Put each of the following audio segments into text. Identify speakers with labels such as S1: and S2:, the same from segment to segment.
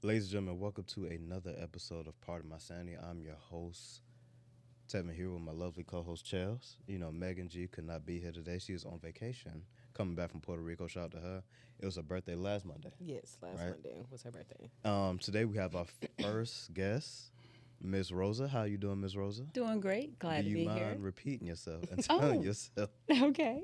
S1: Ladies and gentlemen, welcome to another episode of Part of My Sanity. I'm your host, Tevin, here with my lovely co-host, Chels. You know, Megan G could not be here today. She was on vacation, coming back from Puerto Rico. Shout out to her. It was her birthday last Monday.
S2: Yes, last
S1: right?
S2: Monday was her birthday.
S1: Today we have our first guest, Miss Rosa. How you doing, Miss Rosa?
S3: Doing great.
S1: Do
S3: Glad to
S1: you
S3: be
S1: mind
S3: here.
S1: repeating yourself and telling
S3: Oh,
S1: yourself?
S3: okay.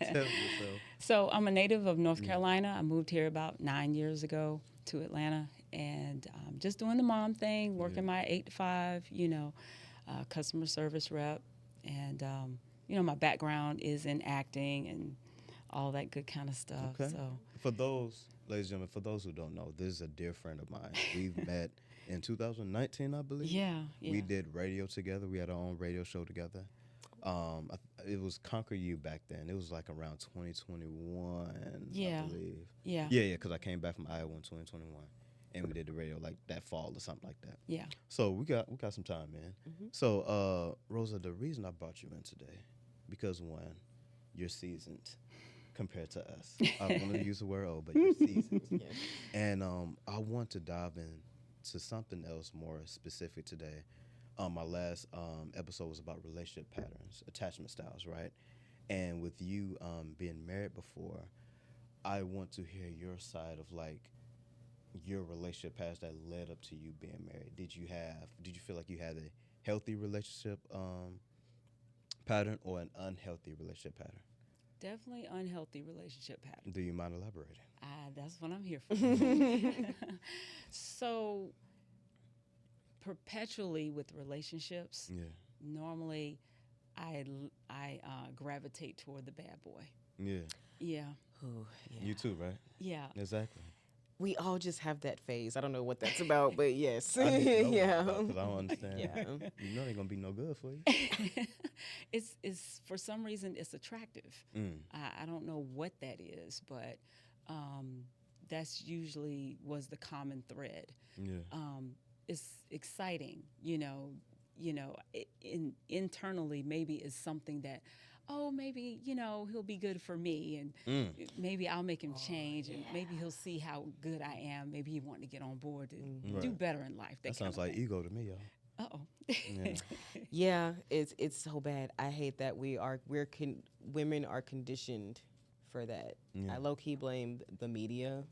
S1: Tell yourself.
S3: So I'm a native of North
S1: Yeah.
S3: Carolina. I moved here about 9 years ago to Atlanta, and just doing the mom thing, working
S1: Yeah.
S3: my 8 to 5, customer service rep, and my background is in acting and all that good kind of stuff.
S1: Okay.
S3: So
S1: For those, ladies and gentlemen, for those who don't know, this is a dear friend of mine. We've met in 2019, I believe.
S3: yeah.
S1: We did radio together. We had our own radio show together. It was Conquer You back then. It was like around 2021,
S3: Yeah.
S1: I believe.
S3: Yeah.
S1: Yeah, because I came back from Iowa in 2021, and we did the radio like that fall or something like that.
S3: Yeah.
S1: So we got some time, man. So Rosa, the reason I brought you in today, because one, you're seasoned compared to us. I don't want to use the word old, but you're seasoned.
S2: Yes.
S1: And I want to dive into something else more specific today. My last episode was about relationship patterns, attachment styles, right? And with you being married before, I want to hear your side of like your relationship past that led up to you being married. Did you feel like you had a healthy relationship pattern or an unhealthy relationship pattern?
S3: Definitely unhealthy relationship pattern.
S1: Do you mind elaborating?
S3: That's what I'm here for. So, perpetually with relationships,
S1: Yeah.
S3: normally I gravitate toward the bad boy.
S1: Yeah.
S3: Yeah,
S2: Ooh, yeah.
S1: You too, right?
S3: yeah.
S1: Exactly.
S2: We all just have that phase. I don't know what that's about, but yes.
S1: I need to know
S2: yeah.
S1: because I don't understand.
S2: Yeah.
S1: You know they're gonna be no good for you.
S3: It's for some reason it's attractive.
S1: Mm.
S3: I don't know what that is, but that's usually was the common thread.
S1: Yeah.
S3: It's exciting, internally maybe is something that, oh, maybe, he'll be good for me and
S1: Mm.
S3: maybe I'll make him change and maybe he'll see how good I am. Maybe he want to get on board to do
S1: Right.
S3: better in life.
S1: That sounds like ego to me, y'all.
S3: Uh-oh.
S1: Yeah.
S2: Yeah, it's so bad. I hate that women are conditioned for that.
S1: Yeah.
S2: I low key blame the media.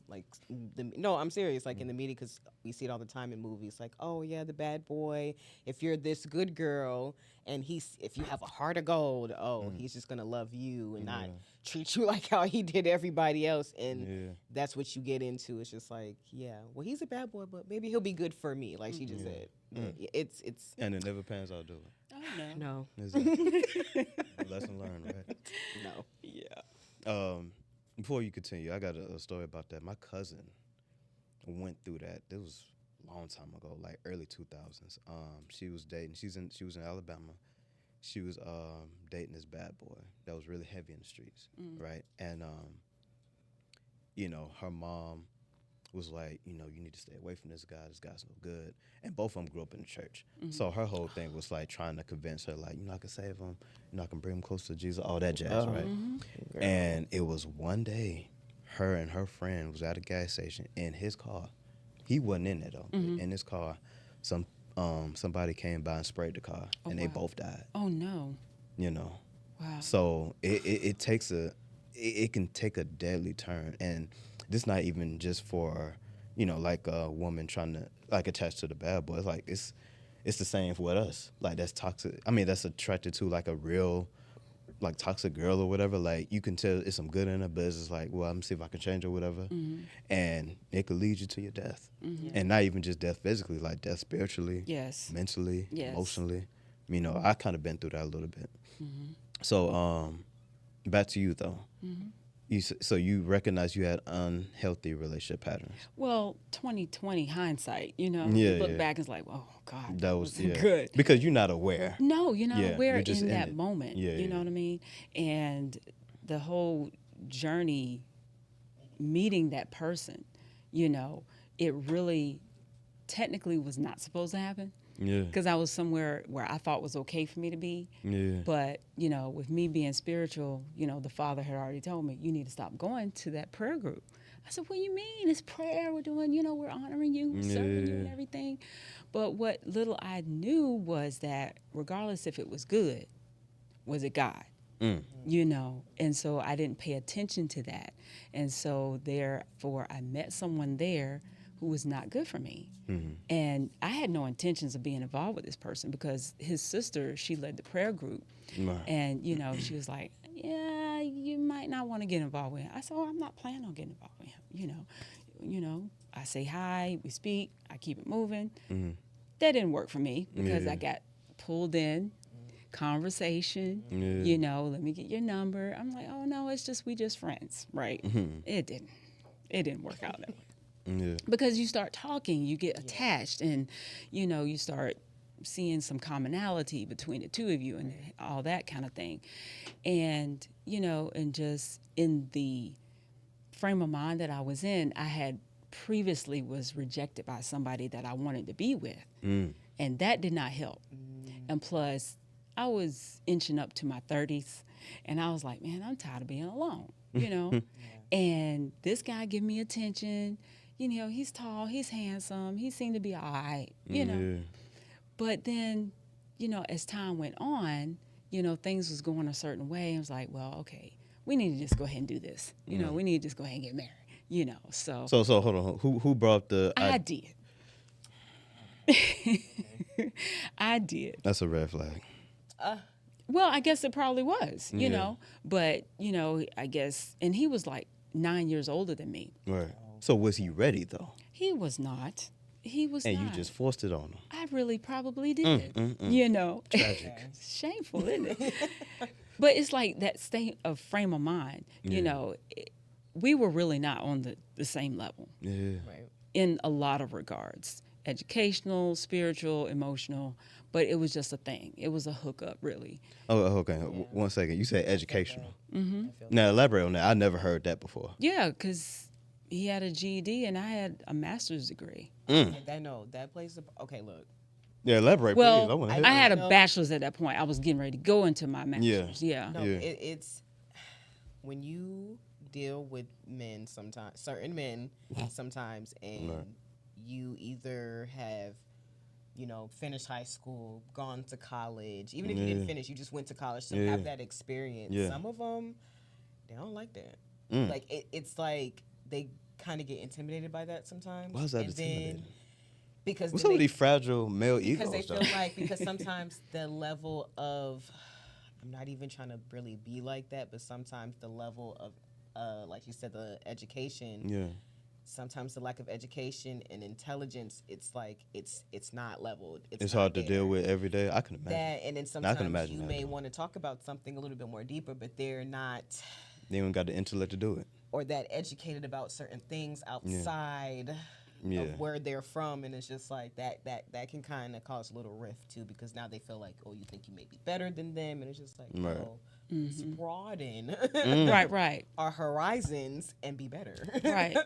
S2: No, I'm serious. Like in the media, because we see it all the time in movies. Like, oh yeah, the bad boy. If you're this good girl, and if you have a heart of gold, he's just gonna love you and not
S1: Yeah.
S2: treat you like how he did everybody else. And
S1: Yeah.
S2: that's what you get into. It's just like, yeah, well, he's a bad boy, but maybe he'll be good for me, like she just
S1: Yeah.
S2: said. But it's
S1: And it never pans out, do it?
S3: Oh, no.
S2: no,
S1: Is it? Lesson learned, right?
S2: no.
S3: Yeah.
S1: Before you continue, I got a story about that. My cousin went through that. It was a long time ago, like early 2000s. She was dating. She was in Alabama. She was dating this bad boy that was really heavy in the streets, right? And her mom was like, you need to stay away from this guy. This guy's no good. And both of them grew up in the church. So her whole thing was like trying to convince her, like, I can save him. I can bring him close to Jesus, all that jazz, right?
S2: Girl.
S1: And it was one day, her and her friend was at a gas station in his car. He wasn't in there, though. In his car, somebody came by and sprayed the car, and they
S3: wow.
S1: both died,
S3: Oh, no. Wow.
S1: So it can take a deadly turn. And this not even just for, like a woman trying to, like, attach to the bad boy. It's like, it's the same with us. Like, that's toxic. I mean, that's attracted to, like, a real, like, toxic girl or whatever. Like, you can tell it's some good in her, but it's just like, well, I'm gonna see if I can change her or whatever. And it could lead you to your death. And not even just death physically, like death spiritually,
S3: Yes.
S1: mentally,
S3: Yes.
S1: emotionally. I kind of been through that a little bit. So, back to you, though. So you recognize you had unhealthy relationship patterns.
S3: Well, 2020 hindsight, you
S1: Yeah,
S3: look
S1: yeah.
S3: back and it's like, oh, God,
S1: That was
S3: wasn't good.
S1: because you're not aware.
S3: No, you're not
S1: Yeah,
S3: aware
S1: you're just
S3: in
S1: in
S3: that
S1: it.
S3: moment.
S1: Yeah,
S3: you know
S1: yeah.
S3: what I mean? And the whole journey, meeting that person, it really technically was not supposed to happen
S1: Yeah,
S3: because I was somewhere where I thought was okay for me to be.
S1: yeah,
S3: But, with me being spiritual, the Father had already told me, you need to stop going to that prayer group. I said, what do you mean? It's prayer. We're doing, we're honoring you, we're serving you and everything. But what little I knew was that regardless if it was good, was it God? And so I didn't pay attention to that. And so therefore I met someone there who was not good for me. And I had no intentions of being involved with this person because his sister, she led the prayer group.
S1: Right.
S3: And, she was like, yeah, you might not want to get involved with him. I said, oh, I'm not planning on getting involved with him. I say hi, we speak, I keep it moving. That didn't work for me because I got pulled in, conversation, let me get your number. I'm like, oh no, we just friends, right? It didn't work out that way. Because you start talking, you get attached, and you start seeing some commonality between the two of you and all that kind of thing. And and just in the frame of mind that I was in, I had previously was rejected by somebody that I wanted to be with, and that did not help. And plus, I was inching up to my 30s, and I was like, man, I'm tired of being alone, And this guy give me attention. He's tall, he's handsome, he seemed to be all right, But then, as time went on, things was going a certain way. I was like, well, okay, we need to just go ahead and do this. We need to just go ahead and get married, So
S1: So hold on. Who brought up the?
S3: I did. I did.
S1: That's a red flag.
S3: Well, I guess it probably was, But, I guess, and he was like 9 years older than me.
S1: Right. So was he ready though?
S3: He was not. He was
S1: and
S3: not.
S1: You just forced it on him.
S3: I really probably did.
S1: Tragic.
S3: Shameful, isn't it? But it's like that state of frame of mind. We were really not on the same level.
S1: Yeah.
S2: Right.
S3: In a lot of regards, educational, spiritual, emotional. But it was just a thing. It was a hookup, really.
S1: Oh, okay. 1 second. You said educational.
S3: Mm-hmm.
S1: Now elaborate on that. I never heard that before.
S3: Yeah, because he had a GED and I had a master's degree.
S2: That plays. Okay, look.
S1: Yeah, elaborate,
S3: well,
S1: please.
S3: I had a bachelor's at that point. I was getting ready to go into my master's. Yeah.
S2: No, it's when you deal with men sometimes, certain men sometimes, and you either have, finished high school, gone to college. Even if you didn't finish, you just went to college, so have that experience.
S1: Yeah.
S2: Some of them, they don't like that. Like it's like they kind of get intimidated by that sometimes.
S1: Why is that intimidating?
S2: Because
S1: what's up with these fragile male egos?
S2: Because they feel like, because sometimes the level of, I'm not even trying to really be like that, but sometimes the level of, like you said, the education.
S1: Yeah.
S2: Sometimes the lack of education and intelligence, it's like it's not leveled.
S1: It's hard to deal with every day. I can imagine
S2: that, and then sometimes you may want to talk about something a little bit more deeper, but they're not.
S1: They even got the intellect to do it.
S2: Or that educated about certain things outside of where they're from, and it's just like that can kind of cause a little rift too, because now they feel like, oh, you think you may be better than them, and it's just like, oh, let's broaden
S3: right
S2: our horizons and be better.
S3: Right.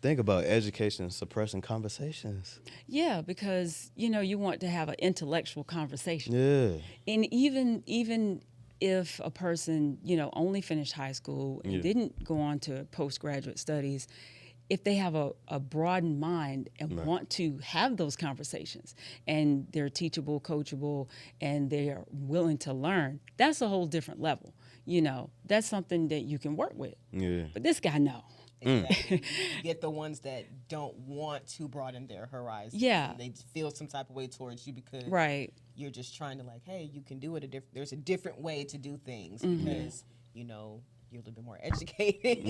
S1: Think about education suppressing conversations.
S3: Yeah, because you want to have an intellectual conversation.
S1: Yeah.
S3: And even if a person only finished high school and didn't go on to postgraduate studies, if they have a broadened mind and want to have those conversations, and they're teachable, coachable, and they're willing to learn, that's a whole different level. That's something that you can work with.
S1: Yeah.
S3: But this guy, no.
S2: Exactly. You get the ones that don't want to broaden their horizons.
S3: Yeah.
S2: They feel some type of way towards you because you're just trying to like, hey, you can do it. There's a different way to do things because, you're a little bit more educated.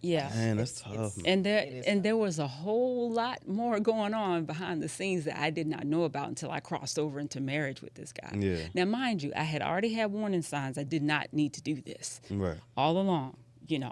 S3: Yeah.
S1: Man, that's tough.
S3: And there was a whole lot more going on behind the scenes that I did not know about until I crossed over into marriage with this guy.
S1: Yeah.
S3: Now, mind you, I had already had warning signs I did not need to do this.
S1: Right.
S3: All along.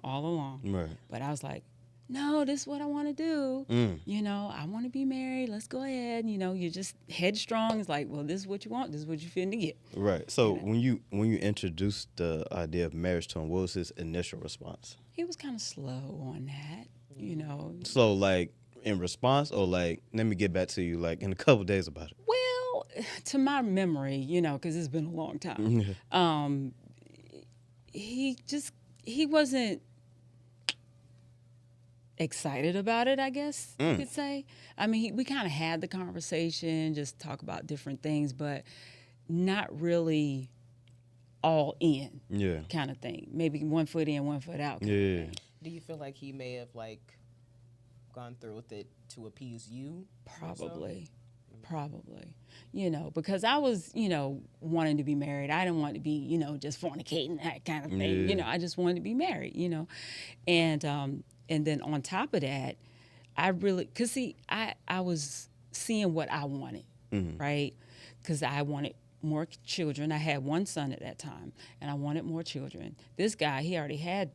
S3: All along.
S1: Right.
S3: But I was like, no, this is what I want to do. I want to be married. Let's go ahead. You're just headstrong. It's like, well, this is what you want. This is what you're finna get.
S1: Right. So when you introduced the idea of marriage to him, what was his initial response?
S3: He was kind of slow on that,
S1: Slow, like in response, or like, let me get back to you, like in a couple days about it.
S3: Well, to my memory, because it's been a long time. He wasn't. excited about it, I guess you could say. I mean, we kind of had the conversation, just talk about different things, but not really all in
S1: Yeah.
S3: kind of thing. Maybe one foot in, one foot out kind of
S1: Yeah.
S3: thing.
S2: Do you feel like he may have like gone through with it to appease you? more so?
S3: Probably, because I was, wanting to be married. I didn't want to be, just fornicating, that kind of thing.
S1: Yeah.
S3: I just wanted to be married, and then on top of that, I really, cause see, I was seeing what I wanted, right? Cause I wanted more children. I had one son at that time, and I wanted more children. This guy, he already had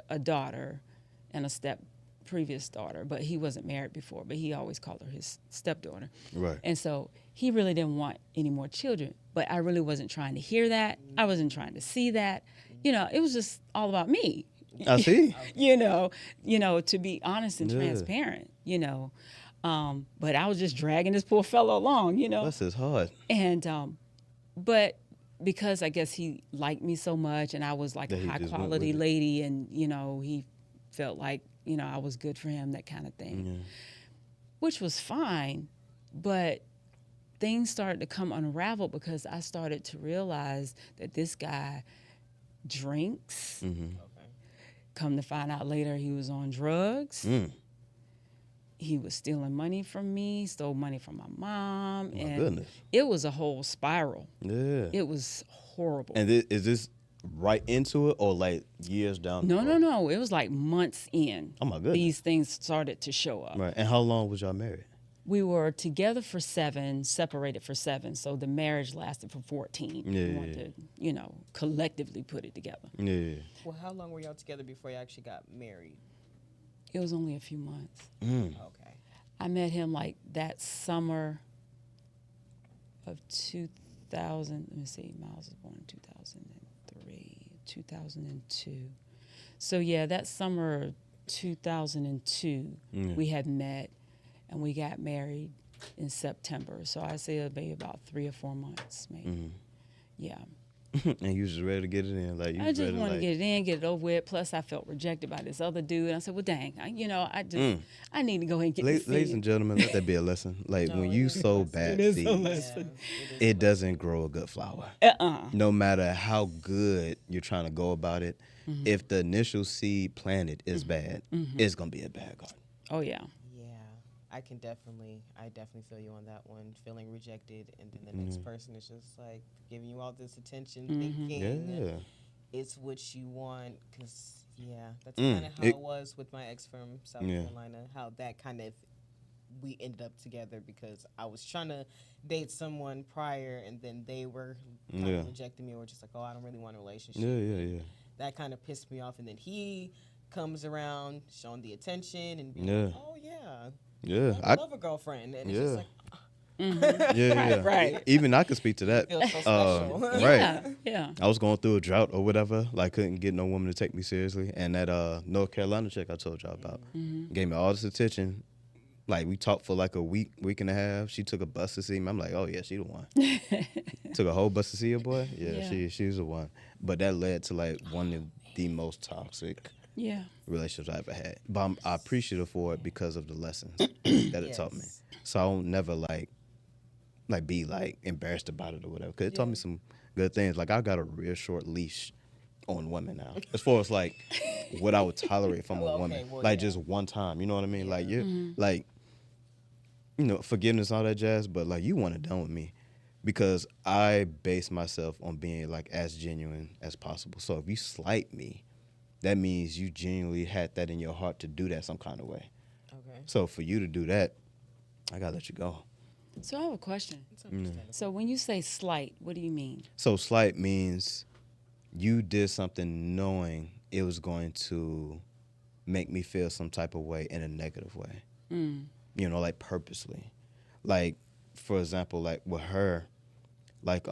S3: a daughter and a previous daughter, but he wasn't married before, but he always called her his stepdaughter.
S1: Right.
S3: And so he really didn't want any more children, but I really wasn't trying to hear that. I wasn't trying to see that. It was just all about me.
S1: I see.
S3: To be honest and transparent, but I was just dragging this poor fellow along,
S1: Bless his heart.
S3: and but because I guess he liked me so much, and I was like
S1: That
S3: a
S1: he
S3: high
S1: just went
S3: quality
S1: with it.
S3: lady, and he felt like I was good for him, that kind of thing, which was fine. But things started to come unraveled because I started to realize that this guy drinks.
S2: Okay.
S3: Come to find out later, he was on drugs. He was stealing money from me, stole money from my mom,
S1: My
S3: and
S1: goodness.
S3: it was a whole spiral.
S1: Yeah.
S3: It was horrible.
S1: And is this right into it or like years down?
S3: No. It was like months in.
S1: Oh, my goodness.
S3: These things started to show up.
S1: Right. And how long was y'all married?
S3: We were together for 7, separated for 7. So the marriage lasted for 14.
S1: Yeah,
S3: We wanted to, collectively put it together.
S1: Yeah.
S2: Well, how long were y'all together before you actually got married?
S3: It was only a few months.
S2: Okay.
S3: I met him like that summer of 2000. Let me see. Miles was born in 2003, 2002. So yeah, that summer of 2002, we had met, and we got married in September. So I say it'll be about 3 or 4 months, maybe. Yeah.
S1: And you was just ready to get it in, like you
S3: I
S1: was
S3: just
S1: ready
S3: wanted
S1: like,
S3: to get it in, get it over with. Plus, I felt rejected by this other dude. And I said, well, dang, I need to go ahead and get this
S1: Ladies
S3: thing.
S1: and gentlemen, let that be a lesson. Like
S2: No,
S1: when
S2: it
S1: you
S2: is a
S1: sow
S2: lesson.
S1: bad
S3: It is a
S1: seeds,
S3: lesson.
S1: it doesn't grow a good flower. No matter how good you're trying to go about it, if the initial seed planted is bad, it's gonna be a bad garden.
S3: Oh, yeah.
S2: Yeah, I definitely feel you on that one. Feeling rejected, and then the next person is just like giving you all this attention, thinking
S1: Yeah.
S2: it's what you want. Cause that's kind of how it was with my ex from South Carolina. How that kind of we ended up together because I was trying to date someone prior, and then they were kind of rejecting me, or just like, oh, I don't really want a relationship.
S1: Yeah.
S2: That kind of pissed me off, and then he comes around showing the attention and being
S1: Yeah.
S2: like, oh yeah.
S1: Yeah.
S2: I love a girlfriend, and it's just like,
S1: Yeah.
S3: Right.
S1: Even I could speak to that.
S2: feel so special.
S1: Right.
S3: Yeah.
S1: I was going through a drought or whatever. Like, couldn't get no woman to take me seriously. And that North Carolina chick I told y'all about gave me all this attention. Like, we talked for like a week and a half. She took a bus to see me. I'm like, oh, yeah, she the one. Took a whole bus to see her, boy. Yeah,
S3: Yeah.
S1: she's the one. But that led to, like, one of the most toxic
S3: Yeah.
S1: relationships I ever had. But I'm appreciative for it because of the lessons that it taught me.
S2: Yes.
S1: So I don't never, like be, like, embarrassed about it or whatever. Because it taught me some good things. Like, I got a real short leash on women now. As far as, like, what I would tolerate from a woman.
S2: well,
S1: Like, just one time. You know what I mean? Like, you're, like, forgiveness, all that jazz. But, like, you want it done with me. Because I base myself on being, like, as genuine as possible. So if you slight me, that means you genuinely had that in your heart to do that some kind of way.
S2: Okay.
S1: So for you to do that, I gotta let you go.
S3: So I have a question.
S2: It's understandable.
S3: So when you say slight, what do you mean?
S1: So slight means you did something knowing it was going to make me feel some type of way in a negative way. Like purposely. Like, for example, like with her, like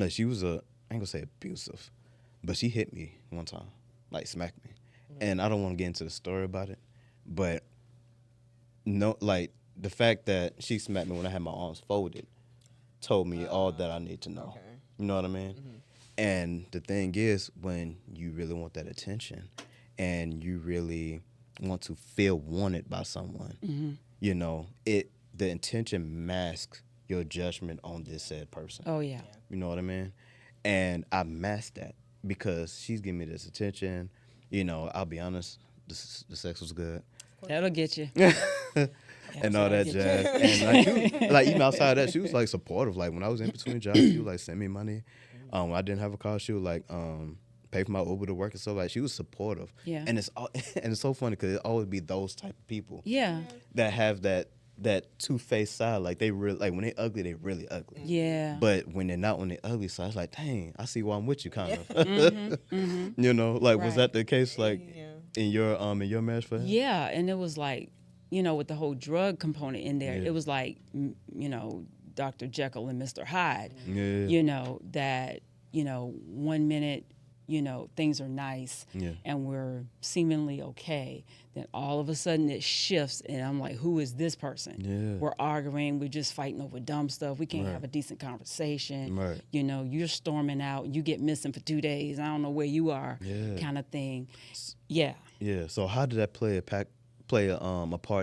S1: she was I ain't gonna say abusive, but she hit me one time, like smacked me. And I don't want to get into the story about it, but no, like the fact that she smacked me when I had my arms folded told me all that I need to know.
S2: Okay.
S1: You know what I mean? And the thing is, when you really want that attention and you really want to feel wanted by someone, you know, the intention masks your judgment on this said person.
S3: Oh yeah.
S1: You know what I mean? And I masked that because she's giving me this attention. You know, I'll be honest, the sex was good.
S3: That'll get you.
S1: And all that jazz. And like, like even outside of that, she was like supportive. Like when I was in between jobs, she would like send me money. When I didn't have a car, she would like pay for my Uber to work and stuff. Like she was supportive.
S3: Yeah.
S1: And it's so funny because it always be those type of people
S3: Yeah.
S1: that have that two-faced side. Like they really, like when they ugly, they really ugly.
S3: Yeah.
S1: But when they're not on the ugly side, it's like, dang, I see why I'm with you, kind of. You know, like was that the case, like in your marriage for him?
S3: Yeah, and it was like, you know, with the whole drug component in there,
S1: Yeah.
S3: it was like, you know, Dr. Jekyll and Mr. Hyde.
S1: Yeah.
S3: You know, that, you know, 1 minute, you know, things are nice
S1: Yeah.
S3: and we're seemingly okay. Then all of a sudden it shifts and I'm like, who is this person?
S1: Yeah.
S3: We're arguing, we're just fighting over dumb stuff. We can't
S1: Right.
S3: have a decent conversation.
S1: Right.
S3: You know, you're storming out, you get missing for 2 days. I don't know where you are,
S1: Yeah.
S3: kind of thing. Yeah.
S1: Yeah. So how did that play a part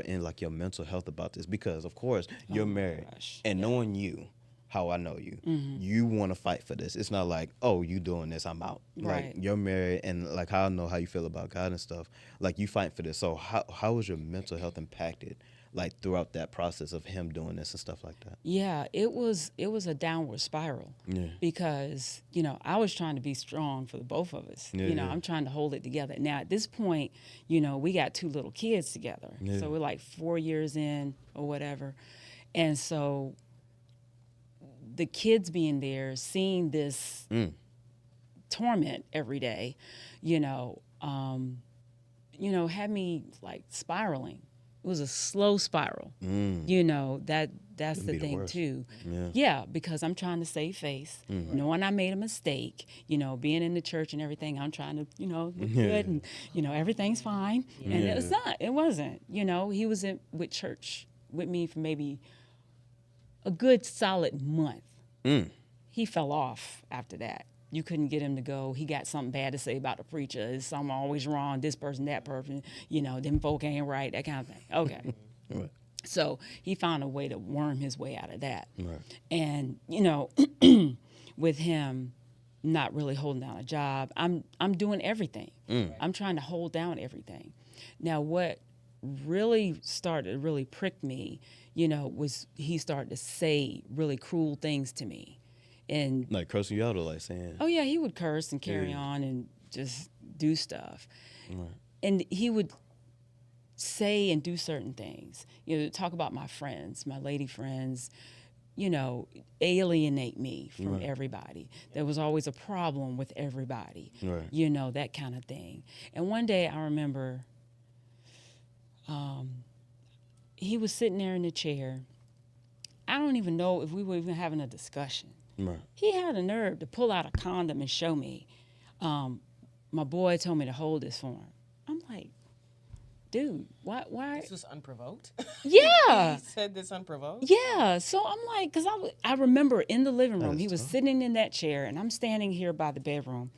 S1: in like your mental health about this? Because of course you're married,
S3: gosh.
S1: and knowing you, how I know you, you want to fight for this. It's not like, oh, you doing this, I'm out.
S3: Right.
S1: Like you're married, and like how I know how you feel about God and stuff. Like you fight for this. So how was your mental health impacted, like throughout that process of him doing this and stuff like that?
S3: Yeah, it was a downward spiral.
S1: Yeah.
S3: Because, you know, I was trying to be strong for the both of us.
S1: Yeah,
S3: you know,
S1: yeah.
S3: I'm trying to hold it together. Now at this point, you know, we got 2 little kids together.
S1: Yeah.
S3: So we're like 4 years in or whatever. And so the kids being there, seeing this torment every day, you know, had me like spiraling. It was a slow spiral. You know, that's
S1: That'd
S3: the
S1: be the
S3: thing
S1: worst.
S3: too.
S1: Yeah.
S3: Yeah, because I'm trying to save face, knowing I made a mistake, you know, being in the church and everything, I'm trying to, you know, look good and, you know, everything's fine. And it was not, it wasn't, you know, he was with church with me for maybe a good solid month. He fell off after that. You couldn't get him to go. He got something bad to say about the preacher. Is something always wrong, this person, that person, you know, them folk ain't right, that kind of thing. Okay.
S1: Right.
S3: So he found a way to worm his way out of that.
S1: Right.
S3: And, you know, with him not really holding down a job, I'm doing everything. I'm trying to hold down everything. Now, what really prick me, you know, was he started to say really cruel things to me. And
S1: Like cursing you out or like saying,
S3: oh yeah, he would curse and carry
S1: Yeah.
S3: on and just do stuff.
S1: Right.
S3: And he would say and do certain things. You know, talk about my friends, my lady friends, you know, alienate me from
S1: Right.
S3: everybody. There was always a problem with everybody.
S1: Right.
S3: You know, that kind of thing. And one day I remember he was sitting there in the chair. I don't even know if we were even having a discussion.
S1: Right.
S3: He had a nerve to pull out a condom and show me. My boy told me to hold this for him. I'm like, dude, why?
S2: This was unprovoked.
S3: Yeah.
S2: He said this unprovoked.
S3: Yeah. So I'm like, because I remember in the living room,
S1: That's
S3: he was
S1: tough.
S3: sitting in that chair, and I'm standing here by the bedroom.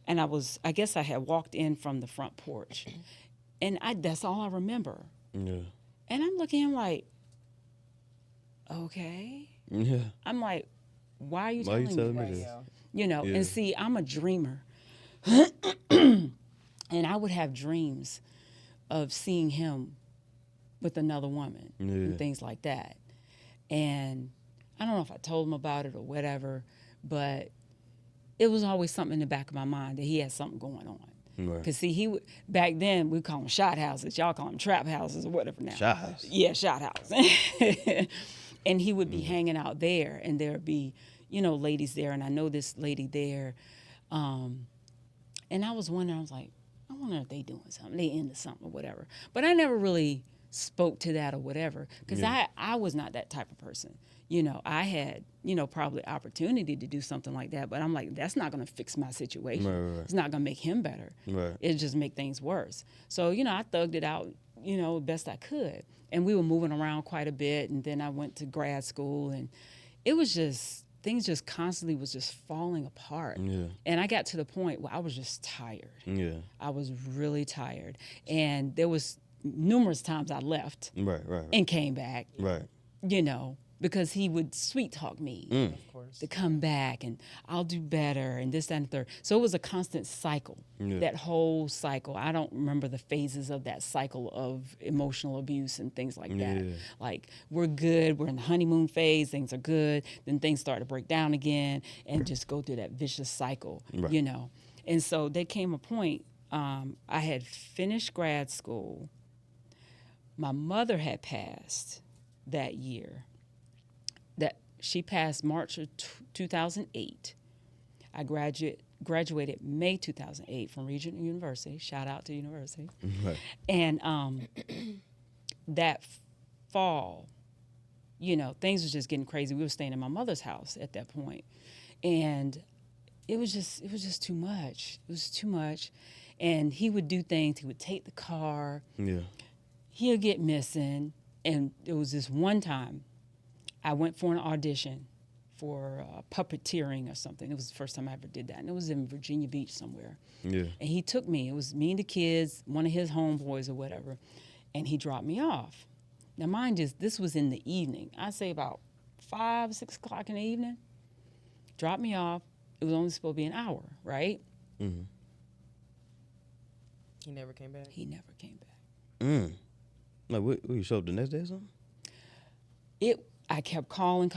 S3: And I guess I had walked in from the front porch. And that's all I remember.
S1: Yeah.
S3: And I'm looking at him like, okay.
S1: Yeah.
S3: I'm like, why are you
S1: Why you
S3: telling me
S1: telling me
S3: this?
S1: this?
S3: You know,
S1: Yeah.
S3: and see, I'm a dreamer. And I would have dreams of seeing him with another woman
S1: Yeah.
S3: and things like that. And I don't know if I told him about it or whatever, but it was always something in the back of my mind that he had something going on.
S1: Right.
S3: Because see, back then we call them shot houses. Y'all call them trap houses or whatever now.
S1: Shot house?
S3: Yeah, shot house. And he would be hanging out there, and there'd be, you know, ladies there, and I know this lady there. And I was wondering, I was like, I wonder if they doing something, they into something or whatever. But I never really spoke to that or whatever, because I was not that type of person. You know, I had, you know, probably opportunity to do something like that, but I'm like, that's not going to fix my situation.
S1: Right.
S3: It's not going to make him better.
S1: Right.
S3: It'll just make things worse. So, you know, I thugged it out, you know, best I could. And we were moving around quite a bit, and then I went to grad school, and it was just things just constantly was just falling apart.
S1: Yeah.
S3: And I got to the point where I was just tired.
S1: Yeah.
S3: I was really tired. And there was numerous times I left
S1: Right. Right.
S3: and came back,
S1: Right.
S3: you know, because he would sweet talk me
S2: Of course.
S3: to come back and I'll do better and this, that, and the third. So it was a constant cycle,
S1: Yeah.
S3: that whole cycle. I don't remember the phases of that cycle of emotional abuse and things like that.
S1: Yeah.
S3: Like, we're good, we're in the honeymoon phase, things are good, then things start to break down again and just go through that vicious cycle,
S1: Right.
S3: you know. And so there came a point, I had finished grad school. My mother had passed that year. That she passed March of 2008. I graduated May 2008 from Regent University. Shout out to university.
S1: Right.
S3: And that fall, you know, things was just getting crazy. We were staying in my mother's house at that point, and it was just too much. It was too much, and he would do things. He would take the car.
S1: Yeah.
S3: He'll get missing, and it was this one time. I went for an audition for puppeteering or something. It was the first time I ever did that. And it was in Virginia Beach somewhere.
S1: Yeah.
S3: And he took me. It was me and the kids, one of his homeboys or whatever. And he dropped me off. Now, mind you, this was in the evening. I'd say about 5, 6 o'clock in the evening. Dropped me off. It was only supposed to be an hour, right?
S1: Mm-hmm.
S2: He never came back.
S3: He never came back.
S1: Like, what, you show up the next day or something?
S3: I kept calling.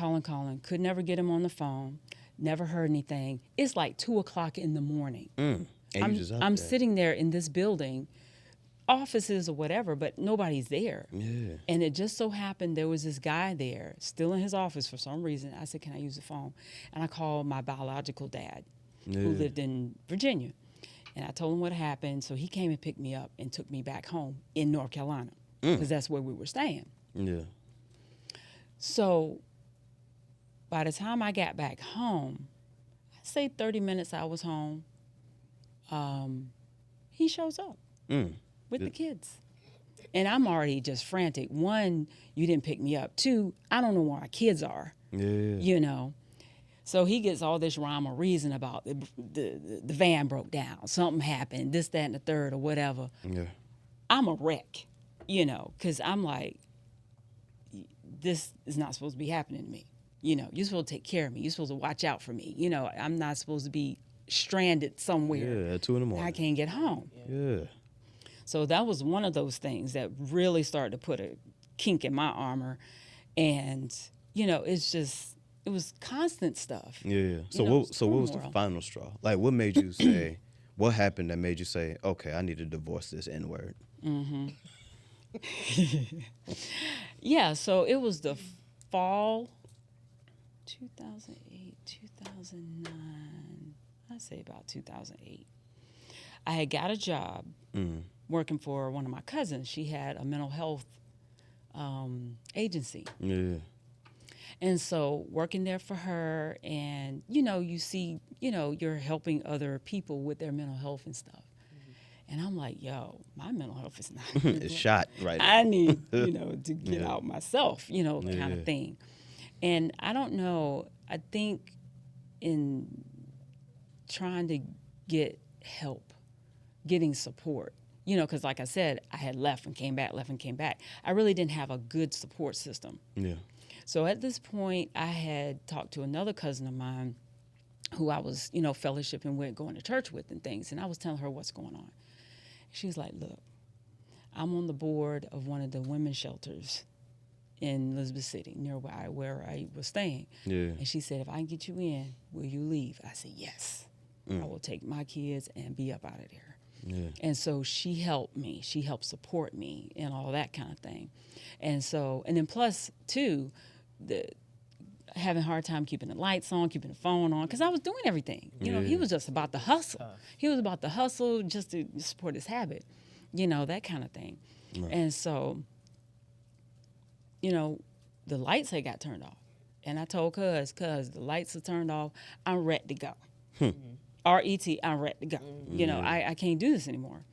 S3: Could never get him on the phone. Never heard anything. It's like 2 o'clock in the morning.
S1: And
S3: I'm,
S1: you just out
S3: I'm
S1: there.
S3: sitting there in this building, offices or whatever, but nobody's there.
S1: Yeah.
S3: And it just so happened there was this guy there, still in his office for some reason. I said, can I use the phone? And I called my biological dad, who lived in Virginia. And I told him what happened. So he came and picked me up and took me back home in North Carolina, because that's where we were staying.
S1: Yeah.
S3: So by the time I got back home, I'd say 30 minutes I was home, he shows up with the kids. And I'm already just frantic. One, you didn't pick me up. Two, I don't know where our kids are,
S1: Yeah.
S3: you know. So he gets all this rhyme or reason about the van broke down, something happened, this, that, and the third, or whatever.
S1: Yeah.
S3: I'm a wreck, you know, because I'm like, this is not supposed to be happening to me. You know, you're supposed to take care of me. You're supposed to watch out for me. You know, I'm not supposed to be stranded somewhere.
S1: Yeah, at 2 in the morning.
S3: I can't get home.
S1: Yeah.
S3: So that was one of those things that really started to put a kink in my armor. And, you know, it was constant stuff.
S1: Yeah. So
S3: You know,
S1: what was the
S3: turmoil.
S1: final straw? Like, what made you say? What happened that made you say, okay, I need to divorce this N-word?
S3: Yeah, so it was the fall 2008, 2009, I'd say about 2008. I had got a job working for one of my cousins. She had a mental health agency.
S1: Yeah.
S3: And so working there for her, and, you know, you see, you know, you're helping other people with their mental health and stuff. And I'm like, yo, my mental health is not
S1: It's shot right now.
S3: I need, you know, to get
S1: Yeah.
S3: out myself, you know, kind
S1: Yeah.
S3: of thing. And I don't know, I think in trying to get help, getting support, you know, because like I said, I had left and came back. I really didn't have a good support system.
S1: Yeah.
S3: So at this point, I had talked to another cousin of mine who I was, you know, fellowshipping with, going to church with and things. And I was telling her what's going on. She was like, look, I'm on the board of one of the women's shelters in Elizabeth City, nearby where I was staying.
S1: Yeah.
S3: And she said, if I can get you in, will you leave? I said, yes. I will take my kids and be up out of there.
S1: Yeah.
S3: And so she helped me. She helped support me and all that kind of thing. And so, and then plus, too, having a hard time keeping the lights on, keeping the phone on, because I was doing everything. You know, he
S1: Yeah.
S3: was just about the hustle. He was about the hustle just to support his habit, you know, that kind of thing.
S1: Right.
S3: And so, you know, the lights had got turned off. And I told cuz the lights are turned off, I'm ready to go. R-E-T, I'm ready to go. You know, I can't do this anymore.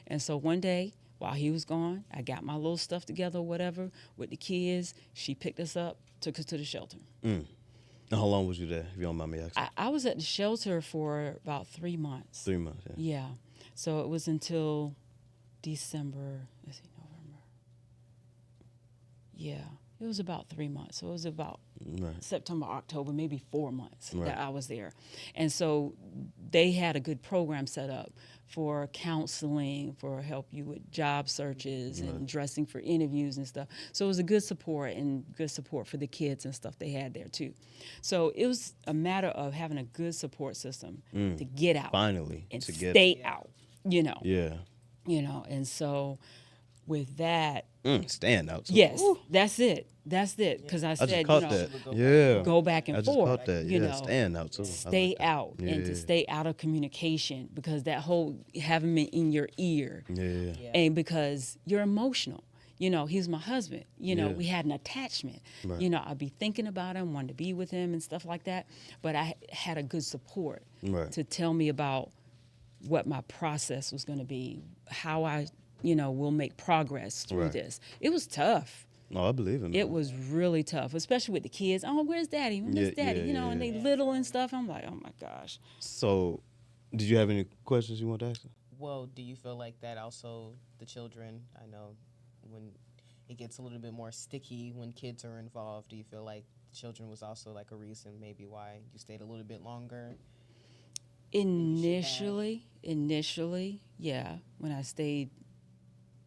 S3: And so one day, while he was gone, I got my little stuff together or whatever with the kids. She picked us up, took us to the shelter.
S1: How long was you there, if you don't mind me asking?
S3: I was at the shelter for about 3 months.
S1: 3 months, yeah.
S3: Yeah. So it was until December, let's see, November. Yeah. It was about 3 months. So it was about
S1: Right.
S3: September, October, maybe 4 months
S1: Right.
S3: that I was there. And so they had a good program set up for counseling, for help you with job searches and dressing for interviews and stuff. So it was a good support and good support for the kids and stuff they had there too. So it was a matter of having a good support system to get out.
S1: Finally,
S3: And
S1: to get
S3: stay out, you know.
S1: Yeah.
S3: You know, and so with that,
S1: Stand out. Too.
S3: yes, that's it. That's it. Because I
S1: I
S3: said,
S1: just
S3: you
S1: caught
S3: know,
S1: that. Yeah.
S3: go back and
S1: I just
S3: forth.
S1: caught that.
S3: You
S1: Yeah,
S3: know,
S1: stand out too. I
S3: stay
S1: like that.
S3: out and to stay out of communication, because that whole having me in your ear,
S1: Yeah.
S3: and because you're emotional. You know, he's my husband. You know,
S1: Yeah.
S3: we had an attachment.
S1: Right.
S3: You know, I'd be thinking about him, wanting to be with him and stuff like that. But I had a good support
S1: Right.
S3: to tell me about what my process was going to be, how I, you know, will make progress through
S1: Right.
S3: this. It was tough.
S1: No, I believe it.
S3: It was really tough, especially with the kids. Oh, where's daddy? Where's
S1: Yeah,
S3: daddy?
S1: yeah,
S3: You know,
S1: yeah,
S3: and they
S1: yeah.
S3: little and stuff. I'm like, oh my gosh.
S1: So, did you have any questions you want to ask?
S2: Well, do you feel like that also the children, I know when it gets a little bit more sticky when kids are involved, do you feel like the children was also like a reason maybe why you stayed a little bit longer?
S3: Initially, yeah, when I stayed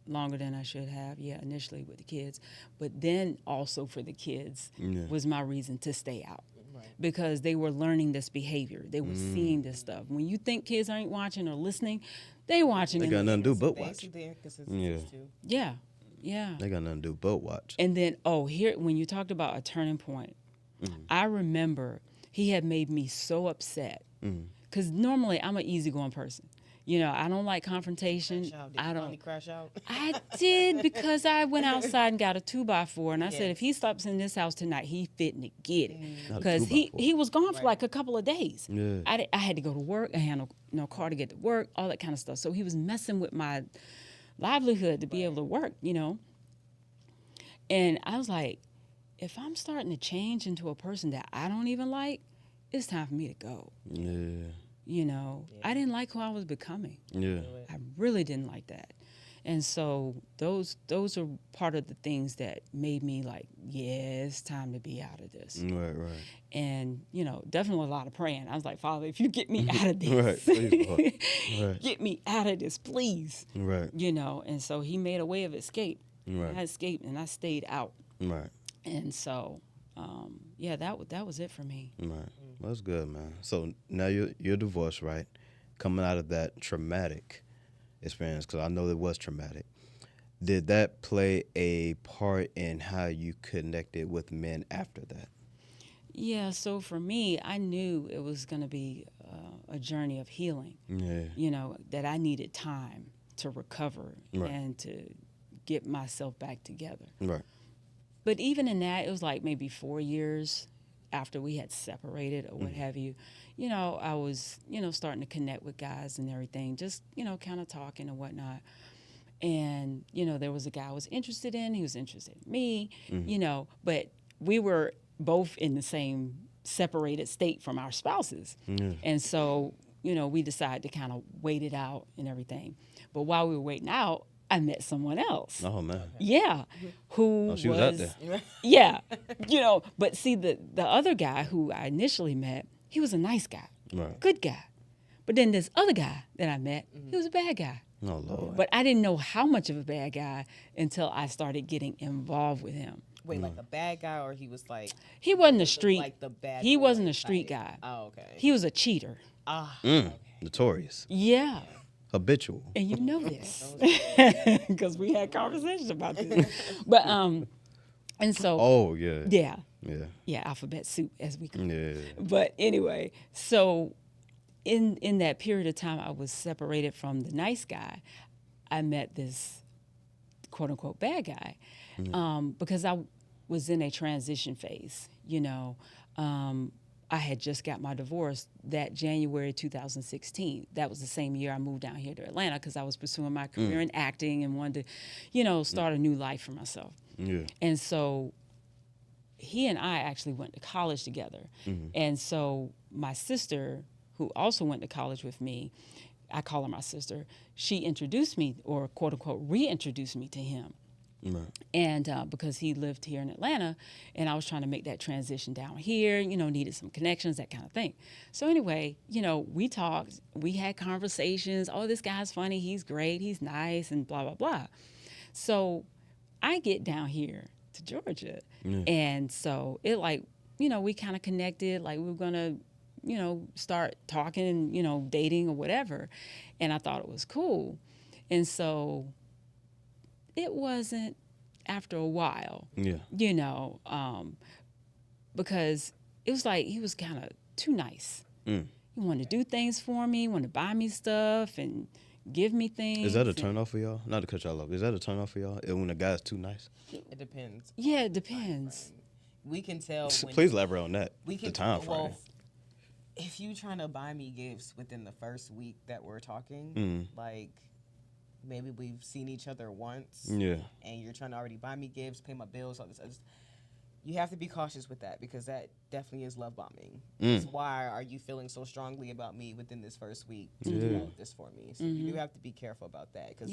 S3: longer than I should have, yeah, initially with the kids, but then also for the kids
S1: Yeah.
S3: was my reason to stay out.
S2: Right.
S3: Because they were learning this behavior. They were seeing this stuff. When you think kids ain't watching or listening, they watching.
S1: They
S3: and
S1: got nothing to do but
S2: They
S1: watch.
S2: see the inconsistencies
S1: Yeah.
S2: too.
S3: Yeah, yeah.
S1: They got nothing to do but watch.
S3: And then, here, when you talked about a turning point, I remember he had made me so upset. Because normally I'm an easygoing person. You know, I don't like confrontation.
S2: Crash out. Did
S3: I
S2: you
S3: don't.
S2: finally crash out?
S3: I did, because I went outside and got a 2x4, and I said,
S2: Yeah.
S3: if he stops in this house tonight, he fitting to get it.
S1: Not a
S3: Because
S1: 2x4.
S3: he was gone for
S2: Right.
S3: like a couple of days.
S1: Yeah.
S3: I had to go to work. I had no car to get to work, all that kind of stuff. So he was messing with my livelihood to be able to work, you know. And I was like, if I'm starting to change into a person that I don't even like, it's time for me to go.
S1: Yeah.
S3: You know, I didn't like who I was becoming.
S1: Yeah.
S3: I really didn't like that. And so those are part of the things that made me like, yeah, it's time to be out of this.
S1: Right. Right.
S3: And, you know, definitely a lot of praying. I was like, Father, if you get me out of this,
S1: Right. Please, Lord. Right.
S3: get me out of this, please.
S1: Right.
S3: You know, and so he made a way of escape.
S1: Right.
S3: I escaped and I stayed out.
S1: Right.
S3: And so, yeah, that was it for me.
S1: Right. Well, that's good, man. So now you're divorced, right? Coming out of that traumatic experience, because I know it was traumatic. Did that play a part in how you connected with men after that?
S3: Yeah, so for me, I knew it was going to be a journey of healing.
S1: Yeah.
S3: You know, that I needed time to recover
S1: Right.
S3: and to get myself back together.
S1: Right.
S3: But even in that, it was like maybe 4 years after we had separated or what have you. You know, I was, you know, starting to connect with guys and everything, just, you know, kind of talking and whatnot. And, you know, there was a guy I was interested in. He was interested in me, you know, but we were both in the same separated state from our spouses. And so, you know, we decided to kind of wait it out and everything. But while we were waiting out, I met someone else.
S1: Oh man.
S3: Yeah, who
S1: Oh, she was out there.
S3: Yeah, you know. But see, the other guy who I initially met, he was a nice guy,
S1: Right.
S3: good guy. But then this other guy that I met, he was a bad guy.
S1: Oh Lord.
S3: But I didn't know how much of a bad guy until I started getting involved with him.
S2: Wait, like a bad guy, or he was like
S3: He wasn't a street.
S2: like the bad
S3: He
S2: boy
S3: wasn't a street
S2: type?
S3: guy.
S2: Oh, okay.
S3: He was a cheater.
S1: Notorious.
S3: Yeah.
S1: Habitual.
S3: And you know this because we had conversations about this. But and so
S1: Oh yeah.
S3: yeah,
S1: Yeah.
S3: alphabet soup as we call it.
S1: Yeah.
S3: But anyway, so in that period of time I was separated from the nice guy, I met this quote unquote bad guy because I was in a transition phase, you know. I had just got my divorce that January 2016. That was the same year I moved down here to Atlanta because I was pursuing my career in acting and wanted to, you know, start a new life for myself.
S1: Yeah.
S3: And so he and I actually went to college together. And so my sister, who also went to college with me, I call her my sister, she introduced me, or quote unquote, reintroduced me to him.
S1: Right.
S3: And because he lived here in Atlanta, and I was trying to make that transition down here, needed some connections, that kind of thing. So anyway, we talked, we had conversations. Oh, this guy's funny, he's great, he's nice, and blah, blah, blah. So I get down here to Georgia, and so it we kind of connected, like we were gonna, start talking and, dating or whatever. And I thought it was cool. And so it wasn't after a while, because it was like he was kind of too nice. He wanted to do things for me, wanted to buy me stuff and give me things.
S1: Is that a turnoff for y'all? Not to cut y'all off. Is that a turnoff for y'all when a guy's too nice?
S2: It depends.
S3: Yeah, it depends.
S2: We can tell.
S1: Please elaborate on that.
S2: We can,
S1: the time frame.
S2: Well, if you trying to buy me gifts within the first week that we're talking, like maybe we've seen each other once, and you're trying to already buy me gifts, pay my bills, all this. You have to be cautious with that, because that definitely is love bombing. Why are you feeling so strongly about me within this first week to do this for me? So you do have to be careful about that, because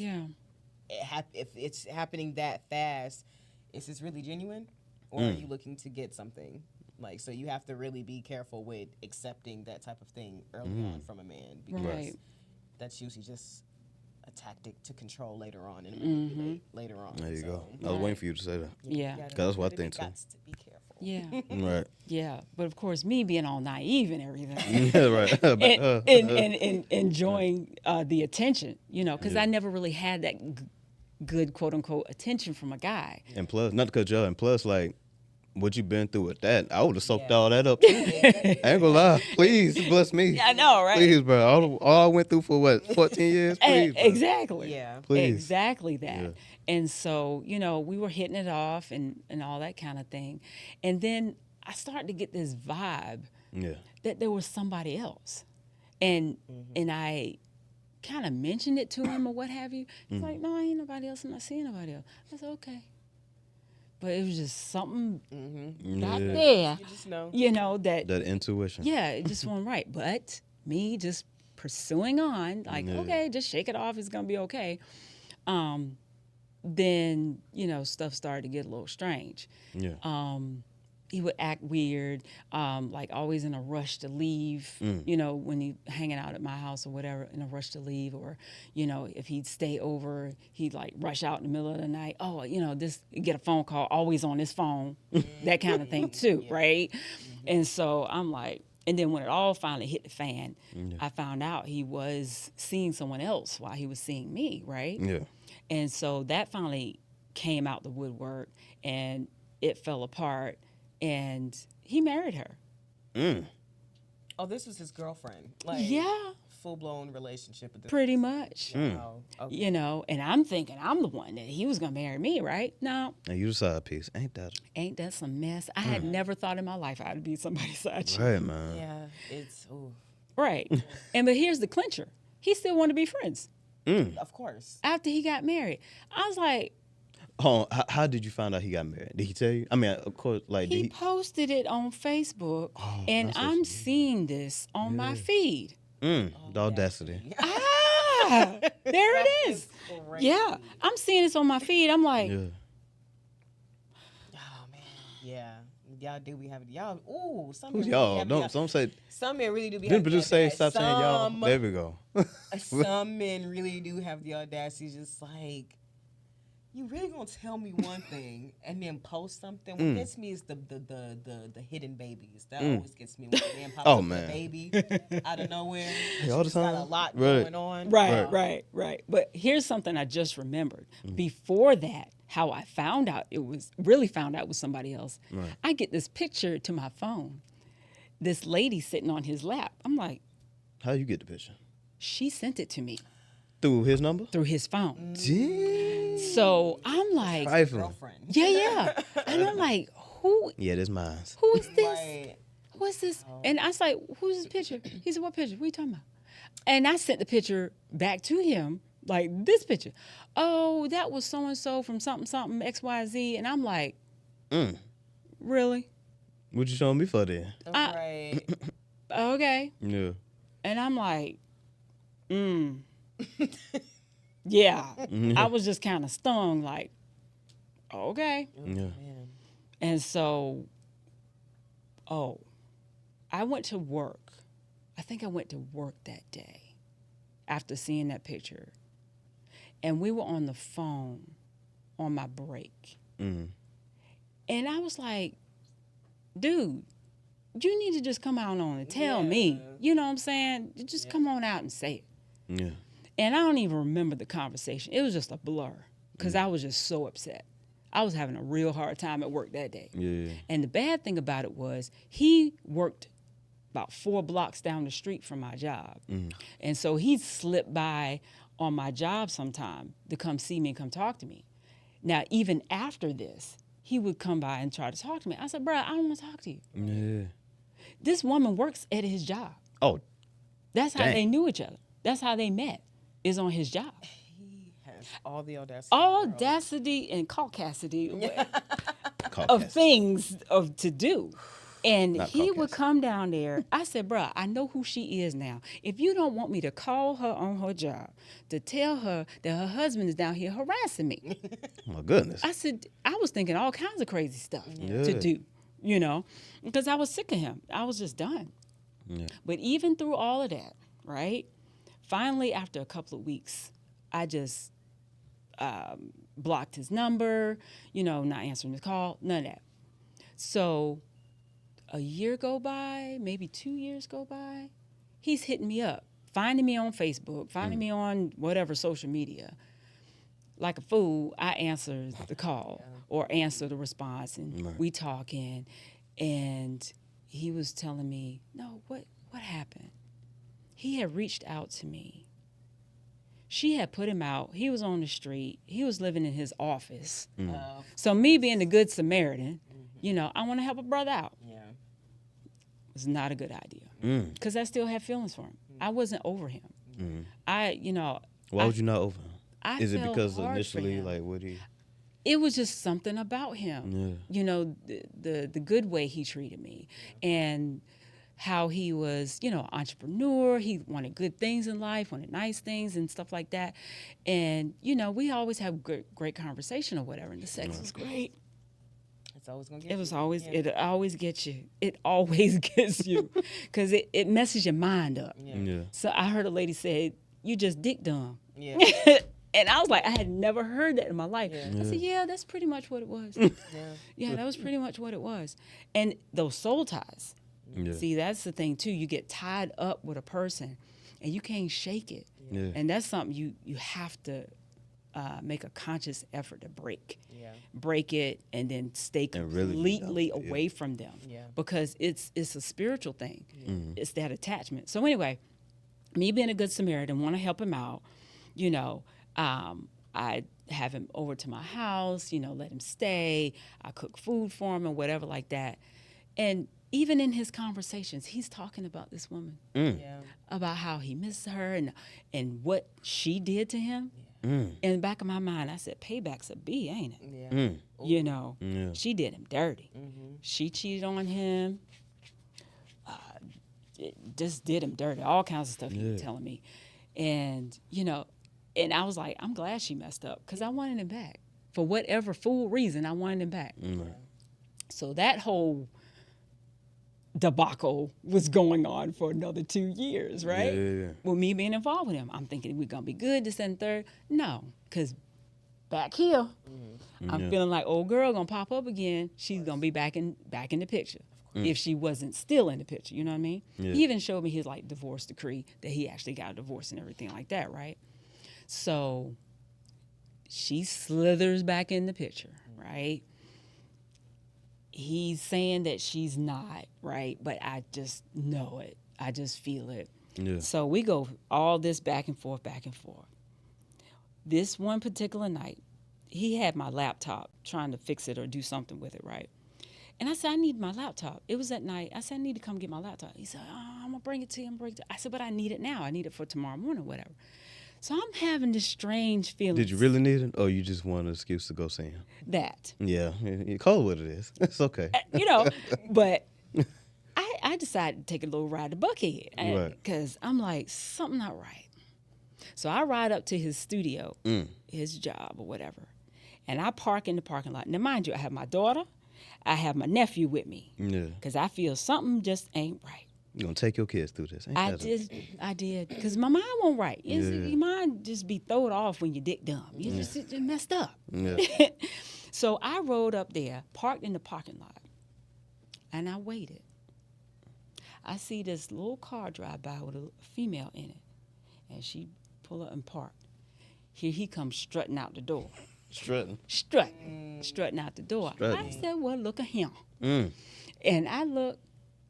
S2: if it's happening that fast, is this really genuine, or are you looking to get something? Like, so you have to really be careful with accepting that type of thing early on from a man, because that's usually just a tactic to control later on and manipulate later on.
S1: There you go. I was waiting for you to say that.
S3: Yeah.
S1: Because that's what I think too.
S2: To be careful.
S3: Yeah.
S1: Right.
S3: Yeah. But of course, me being all naive and everything.
S1: Yeah, right.
S3: and enjoying the attention, because I never really had that good, quote unquote, attention from a guy.
S1: And plus, not to cut you off, and plus, like, what you been through with that, I would have soaked all that up too. I ain't gonna lie. Please bless me.
S3: I know, right?
S1: Please, bro. All I went through for what, 14 years? Please, bro.
S3: Exactly.
S2: Yeah.
S1: Please.
S3: Exactly that.
S1: Yeah.
S3: And so, we were hitting it off and all that kind of thing. And then I started to get this vibe that there was somebody else. And I kind of mentioned it to him or what have you. He's like, no, ain't nobody else. I'm not seeing nobody else. I said, okay. But it was just something not there.
S2: You just know.
S3: That
S1: intuition.
S3: Yeah, it just wasn't right. But me just pursuing on, like, okay, just shake it off. It's going to be okay. Then, stuff started to get a little strange.
S1: Yeah.
S3: He would act weird, like always in a rush to leave, when he hanging out at my house or whatever, in a rush to leave. Or, if he'd stay over, he'd like rush out in the middle of the night. Oh, get a phone call, always on his phone, that kind of thing too, right? And so I'm like, and then when it all finally hit the fan, I found out he was seeing someone else while he was seeing me, right?
S1: Yeah.
S3: And so that finally came out the woodwork, and it fell apart. And he married her.
S2: Oh, this was his girlfriend. Full-blown relationship with this.
S3: Pretty much.
S2: Wow. Okay.
S3: And I'm thinking I'm the one that he was going to marry me, right? No.
S1: And you the side piece. Ain't that
S3: some mess? I had never thought in my life I'd be somebody's side chick.
S1: right, man.
S2: Yeah, it's, ooh.
S3: Right. But here's the clincher. He still wanted to be friends.
S2: Of course.
S3: After he got married. I was like,
S1: Oh, how did you find out he got married? Did he tell you? I mean, of course, like
S3: he posted it on Facebook, and I'm seeing this on my feed.
S1: The audacity.
S3: There it is.
S2: Crazy.
S3: Yeah, I'm seeing this on my feed. I'm like,
S1: Yeah.
S2: Oh man. Yeah. Y'all do be having y'all. Ooh, some
S1: Who's
S2: men really
S1: y'all?
S2: have
S1: Don't say.
S2: some men really do be.
S1: Didn't
S2: having
S1: just
S2: the
S1: say
S2: audacity.
S1: stop saying y'all. There we go.
S2: Some men really do have the audacity, just like, you really gonna tell me one thing and then post something? What gets me is the hidden babies. That always gets me. When a man pops up with a baby out of nowhere.
S1: all the
S2: She's got a
S1: time.
S2: lot
S1: Right.
S2: going on.
S3: Right. But here's something I just remembered. Before that, how I found out it was somebody else.
S1: Right.
S3: I get this picture to my phone. This lady sitting on his lap. I'm like,
S1: How you get the picture?
S3: she sent it to me
S1: Through his number?
S3: through his phone.
S1: Damn.
S3: So I'm like,
S1: Trifling.
S2: Girlfriend.
S3: yeah. And I'm like, who
S1: Yeah, this mine.
S3: who is this?
S2: Right.
S3: Who is this? And I was like, who's this picture? He said, what picture? What are you talking about? And I sent the picture back to him, like this picture. Oh, that was so-and-so from something, XYZ. And I'm like, really?
S1: What you showing me for then?
S2: Right.
S3: Okay.
S1: Yeah.
S3: And I'm like, yeah. I was just kind of stung, like, okay.
S2: Oh,
S1: Yeah.
S2: man.
S3: And so, I went to work. I think I went to work that day after seeing that picture. And we were on the phone on my break.
S1: Mm.
S3: And I was like, dude, you need to just come out on and tell me. You know what I'm saying? You just come on out and say it.
S1: Yeah.
S3: And I don't even remember the conversation. It was just a blur because I was just so upset. I was having a real hard time at work that day.
S1: Yeah.
S3: And the bad thing about it was he worked about 4 blocks down the street from my job. And so he'd slip by on my job sometime to come see me and come talk to me. Now, even after this, he would come by and try to talk to me. I said, bro, I don't want to talk to you.
S1: Yeah.
S3: This woman works at his job.
S1: Oh,
S3: That's how
S1: Dang.
S3: they knew each other. That's how they met, is on his job.
S2: He has all the audacity.
S3: Audacity and caucasity
S1: Caucasian.
S3: of things to do. And
S1: Not
S3: he would
S1: Caucasian.
S3: come down there. I said, bruh, I know who she is now. If you don't want me to call her on her job to tell her that her husband is down here harassing me,
S1: Oh my goodness.
S3: I said, I was thinking all kinds of crazy stuff
S1: Yeah.
S3: to do, you know, because I was sick of him. I was just done.
S1: Yeah.
S3: But even through all of that, right? Finally, after a couple of weeks, I just blocked his number, you know, not answering his call, none of that. So a year go by, maybe 2 years go by, he's hitting me up, finding me on Facebook, finding me on whatever social media. Like a fool, I answer the call or answer the response, and we talking, and he was telling me, no, what happened? He had reached out to me. She had put him out. He was on the street. He was living in his office. So me being the good Samaritan, you know, I want to help a brother out.
S2: Yeah.
S3: Was not a good idea because I still had feelings for him. I wasn't over him.
S1: Why would you not over him?
S3: I
S1: Is it
S3: felt
S1: because
S3: hard for
S1: initially,
S3: him.
S1: like, what he?
S3: It was just something about him.
S1: Yeah.
S3: You know, the good way he treated me and how he was, you know, entrepreneur. He wanted good things in life, wanted nice things and stuff like that. And, you know, we always have great conversation or whatever, and the sex was great.
S2: It's always going to get
S3: It was
S2: you.
S3: always,
S2: Yeah.
S3: it always gets you. It always gets you because it messes your mind up.
S1: Yeah.
S3: So I heard a lady say, you just dick dumb.
S2: Yeah.
S3: And I was like, I had never heard that in my life.
S2: Yeah.
S3: I said, yeah, that's pretty much what it was.
S2: Yeah.
S3: Yeah, that was pretty much what it was. And those soul ties.
S1: Yeah.
S3: See, that's the thing too. You get tied up with a person and you can't shake it.
S1: Yeah.
S3: And that's something you have to make a conscious effort to break.
S2: Yeah.
S3: Break it and then stay
S1: And really be
S3: completely
S1: done with it,
S3: away from them.
S2: Yeah.
S3: Because it's a spiritual thing. It's that attachment. So anyway, me being a good Samaritan, want to help him out, you know, I have him over to my house, you know, let him stay. I cook food for him and whatever like that. And even in his conversations, he's talking about this woman,
S2: Yeah.
S3: about how he misses her and what she did to him.
S1: Mm.
S3: In the back of my mind, I said, payback's a B, ain't it?
S2: Yeah.
S1: Mm.
S3: You know,
S1: Yeah.
S3: she did him dirty. She cheated on him. Just did him dirty. All kinds of stuff he was
S1: Yeah.
S3: telling me. And, you know, and I was like, I'm glad she messed up because I wanted him back. For whatever fool reason, I wanted him back. So that whole debacle was going on for another 2 years, right?
S1: Yeah.
S3: With me being involved with him. I'm thinking we're going to be good, this and third. No, because back here, I'm feeling like old girl going to pop up again. She's going to be back in the picture. If she wasn't still in the picture, you know what I mean?
S1: Yeah.
S3: He even showed me his like divorce decree that he actually got a divorce and everything like that, right? So she slithers back in the picture, right? He's saying that she's not, right? But I just know it. I just feel it.
S1: Yeah.
S3: So we go all this back and forth, back and forth. This one particular night, he had my laptop trying to fix it or do something with it, right? And I said, I need my laptop. It was at night. I said, I need to come get my laptop. He said, oh, I'm going to bring it to you. I said, but I need it now. I need it for tomorrow morning or whatever. So I'm having this strange feeling.
S1: Did you really need it, or you just want an excuse to go see him?
S3: That?
S1: Yeah, you call it what it is. It's okay.
S3: You know, but I decided to take a little ride to Buckhead
S1: Right.
S3: because I'm like, something not right. So I ride up to his studio, his job or whatever, and I park in the parking lot. Now, mind you, I have my daughter, I have my nephew with me
S1: Yeah,
S3: because I feel something just ain't right.
S1: you gonna take your kids through this? Ain't that
S3: I did, because my mind won't right.
S1: Yeah.
S3: Your mind just be thrown off when you dick dumb. You just messed up.
S1: Yeah.
S3: So I rode up there, parked in the parking lot, and I waited. I see this little car drive by with a female in it, and she pull up and park. Here he comes strutting out the door.
S1: Strutting.
S3: Strutting out the door.
S1: Strutting.
S3: I said, well, look at him.
S1: Mm.
S3: And I looked,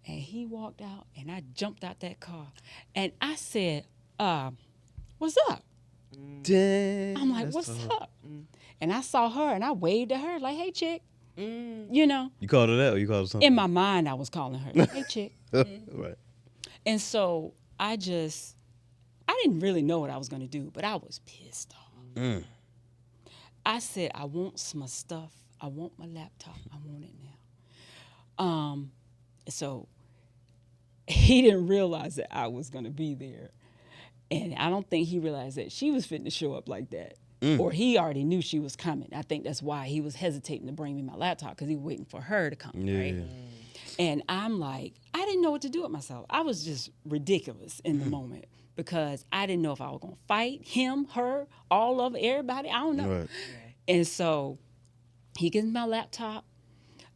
S3: and he walked out, and I jumped out that car. And I said, what's up?
S1: Dang.
S3: I'm like,
S1: that's
S3: what's
S1: tough.
S3: up? And I saw her, and I waved at her like, hey, chick. You know,
S1: You called her that, or you called her something?
S3: in my mind, I was calling her, hey, chick.
S1: Right.
S3: And so I didn't really know what I was going to do, but I was pissed off.
S1: Mm.
S3: I said, I want my stuff. I want my laptop. I want it now. So he didn't realize that I was going to be there. And I don't think he realized that she was fitting to show up like that. Or he already knew she was coming. I think that's why he was hesitating to bring me my laptop, because he was waiting for her to come,
S1: Yeah.
S3: right? And I'm like, I didn't know what to do with myself. I was just ridiculous in the moment because I didn't know if I was going to fight him, her, all of everybody. I don't know.
S1: Right.
S3: And so he gives me my laptop.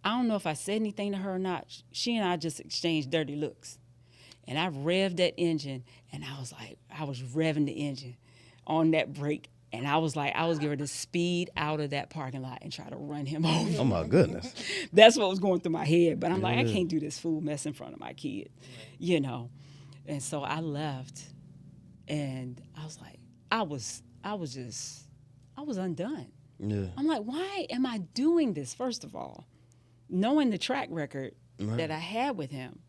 S3: I don't know if I said anything to her or not. She and I just exchanged dirty looks. And I revved that engine, and I was revving the engine on that brake. And I was getting to speed out of that parking lot and try to run him over.
S1: Oh my goodness.
S3: That's what was going through my head. But I'm like, I
S1: Yeah.
S3: can't do this fool mess in front of my kid, you know. And so I left, and I was like, I was undone.
S1: Yeah.
S3: I'm like, why am I doing this? First of all, knowing the track record
S1: Right.
S3: that I had with him,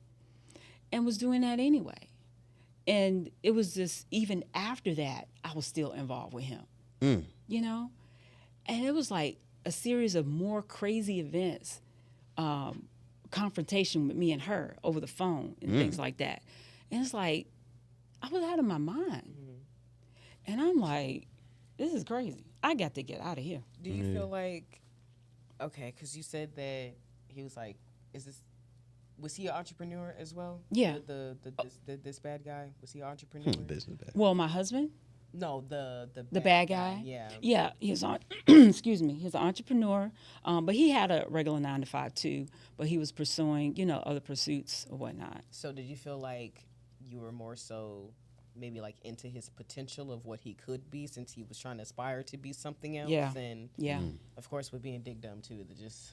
S3: and was doing that anyway. And it was just, even after that, I was still involved with him, you know? And it was like a series of more crazy events, confrontation with me and her over the phone and things like that. And it's like, I was out of my mind. And I'm like, this is crazy. I got to get out of here.
S2: Do you feel like, okay, because you said that he was like, was he an entrepreneur as well?
S3: Yeah.
S2: This bad guy, was he an entrepreneur?
S1: Business bad.
S3: Well, my husband,
S2: No, the
S3: bad guy.
S2: Yeah.
S3: Yeah, he was on. Excuse me, he's an entrepreneur, but he had a regular 9-to-5 too. But he was pursuing, other pursuits or whatnot.
S2: So did you feel like you were more so maybe like into his potential of what he could be, since he was trying to aspire to be something else?
S3: Yeah.
S2: And
S3: Yeah,
S2: of course with being dick dumb too, that just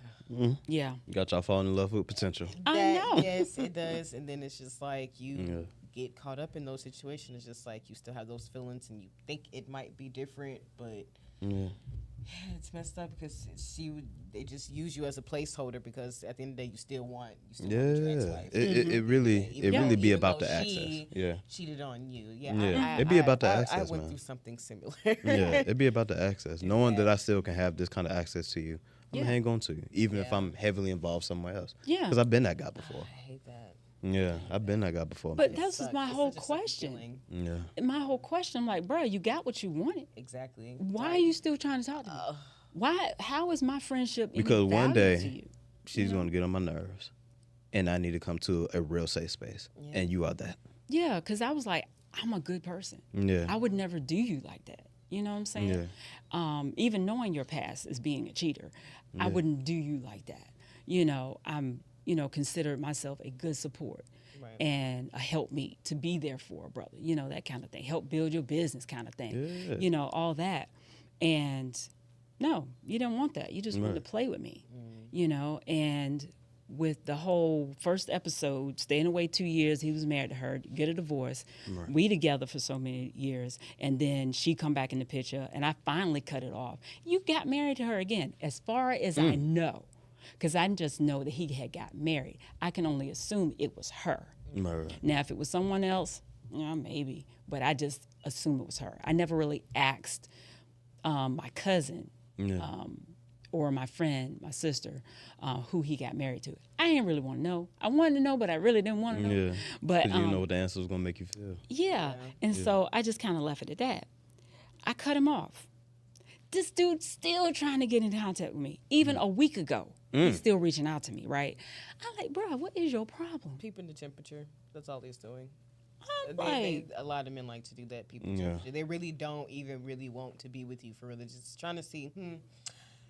S3: yeah.
S1: Got y'all falling in love with potential.
S3: I
S2: that,
S3: know.
S2: yes, it does. And then it's just like you
S1: Yeah.
S2: get caught up in those situations. It's just like you still have those feelings and you think it might be different, but
S1: Yeah.
S2: it's messed up because they just use you as a placeholder, because at the end of the day you still want your
S1: Yeah.
S2: ex-wife.
S1: It really
S2: Even
S1: be
S2: though
S1: about the
S2: she
S1: access. Yeah.
S2: cheated on you. Yeah.
S1: Yeah. It'd be about the
S2: I
S1: access,
S2: went
S1: man.
S2: through something similar.
S1: Yeah. It'd be about the access. Knowing that I still can have this kind of access to you, I'm
S3: Yeah.
S1: gonna hang on to you, even if
S2: Yeah.
S1: I'm heavily involved somewhere else.
S3: Yeah.
S1: Because I've been that guy before.
S2: I hate that.
S1: Yeah. I've been that guy before.
S3: But
S2: It
S3: that's
S2: sucks.
S3: my
S2: It's
S3: whole
S2: such a sucky
S3: question.
S2: feeling.
S1: Yeah.
S3: My whole question, I'm like, bro, you got what you wanted.
S2: Exactly.
S3: Why are you still trying to talk to me? Why? How is my friendship any
S1: Because one
S3: value to
S1: day
S3: you?
S1: she's gonna get on my nerves, and I need to come to a real safe space, and you are that.
S3: Yeah, because I was like, I'm a good person.
S1: Yeah.
S3: I would never do you like that. You know what I'm saying? Even knowing your past as being a cheater, I wouldn't do you like that. I'm, consider myself a good support
S2: Right.
S3: and a helpmeet to be there for a brother, that kind of thing. Help build your business kind of thing.
S1: Yeah.
S3: All that. And no, you didn't want that. You just wanted to play with me, and with the whole first episode, staying away 2 years, he was married to her, get a divorce.
S1: Right.
S3: We together for so many years, and then she come back in the picture, and I finally cut it off. You got married to her again, as far as I know, because I just know that he had got married. I can only assume it was her.
S1: Right.
S3: Now, if it was someone else, Yeah, maybe, but I just assumed it was her. I never really asked my cousin
S1: Yeah.
S3: or my friend, my sister, who he got married to. I didn't really want to know. I wanted to know, but I really didn't want to know.
S1: Yeah.
S3: But
S1: Because you know what the answer was going to make you feel.
S3: yeah, and so I just kind of left it at that. I cut him off. This dude's still trying to get in contact with me. Even a week ago, he's still reaching out to me, right? I'm like, bro, what is your problem?
S2: Peeping the temperature. That's all he's doing.
S3: I'm like,
S2: A lot of men like to do that. People,
S1: Yeah.
S2: they really don't even really want to be with you for real. They're just trying to see,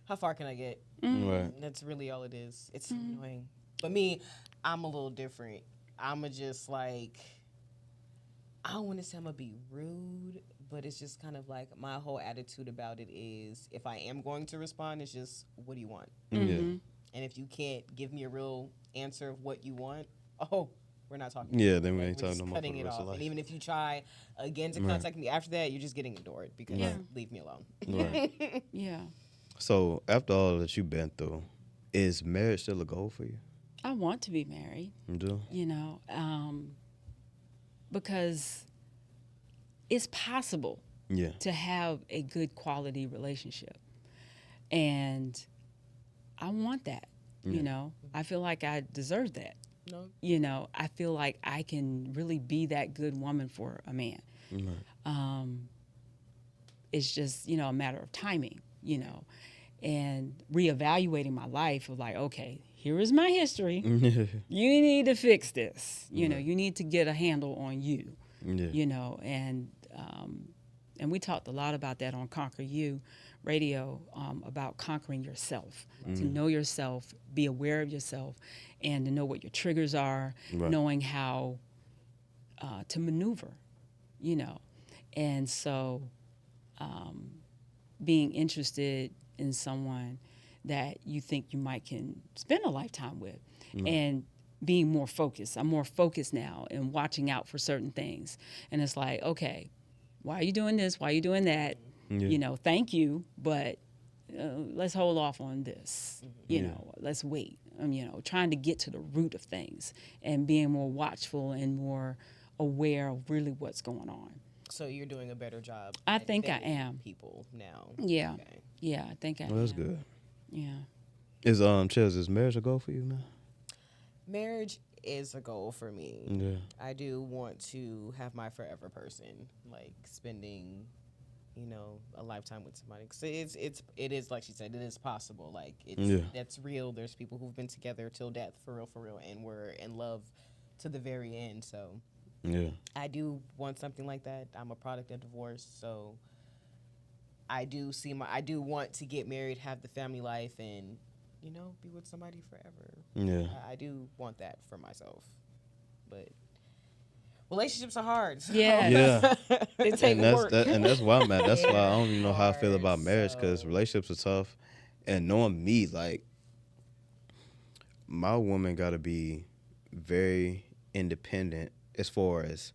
S2: how far can I get?
S1: Right.
S2: That's really all it is. It's annoying. But me, I'm a little different. I'm just like, I don't want to say I'm gonna be rude, but it's just kind of like my whole attitude about it is, if I am going to respond, it's just, what do you want?
S1: Yeah.
S2: And if you can't give me a real answer of what you want, we're not talking.
S1: Yeah, then we
S2: Like,
S1: ain't
S2: we're
S1: talking
S2: just
S1: no more for
S2: cutting
S1: the
S2: it
S1: rest
S2: off.
S1: of life.
S2: And even if you try again to contact me after that, you're just getting ignored because leave me alone.
S1: Right.
S3: yeah,
S1: So after all that you've been through, is marriage still a goal for you?
S3: I want to be married,
S1: You do?
S3: you know, because it's possible
S1: Yeah.
S3: to have a good quality relationship. And I want that, you know. I feel like I deserve that.
S2: No.
S3: You know, I feel like I can really be that good woman for a man.
S1: Right.
S3: It's just, you know, a matter of timing, you know, and reevaluating my life of like, okay, here is my history. You need to fix this. You know, you need to get a handle on you,
S1: Yeah.
S3: you know, and we talked a lot about that on Conquer You radio, about conquering yourself, to know yourself, be aware of yourself, and to know what your triggers are,
S1: Right.
S3: knowing how to maneuver, you know. And so being interested in someone that you think you might can spend a lifetime with, and being more focused. I'm more focused now and watching out for certain things. And it's like, okay, why are you doing this? Why are you doing that?
S1: Yeah.
S3: You know, thank you, but let's hold off on this. You know, let's wait. You know, trying to get to the root of things and being more watchful and more aware of really what's going on.
S2: So you're doing a better job.
S3: I
S2: at
S3: think I
S2: vetting
S3: am.
S2: people now.
S3: Yeah.
S2: Okay.
S3: Yeah, I think I
S1: Well, that's
S3: am.
S1: good.
S3: Yeah.
S1: Is Chels, is marriage a goal for you, man?
S2: Marriage is a goal for me.
S1: Yeah.
S2: I do want to have my forever person, like spending, a lifetime with somebody. 'Cause it is like she said, it is possible. Like that's real. There's people who've been together till death, for real, and were in love to the very end. So
S1: Yeah.
S2: I do want something like that. I'm a product of divorce, so I do want to get married, have the family life, and be with somebody forever.
S1: Yeah.
S2: I do want that for myself, but relationships are hard. So.
S3: Yeah.
S1: Yeah.
S3: They take work.
S1: And that's why I'm at. That's why I don't even know how I feel
S2: Hard,
S1: about marriage, because
S2: so-
S1: relationships are tough. And knowing me, like, my woman got to be very independent as far as,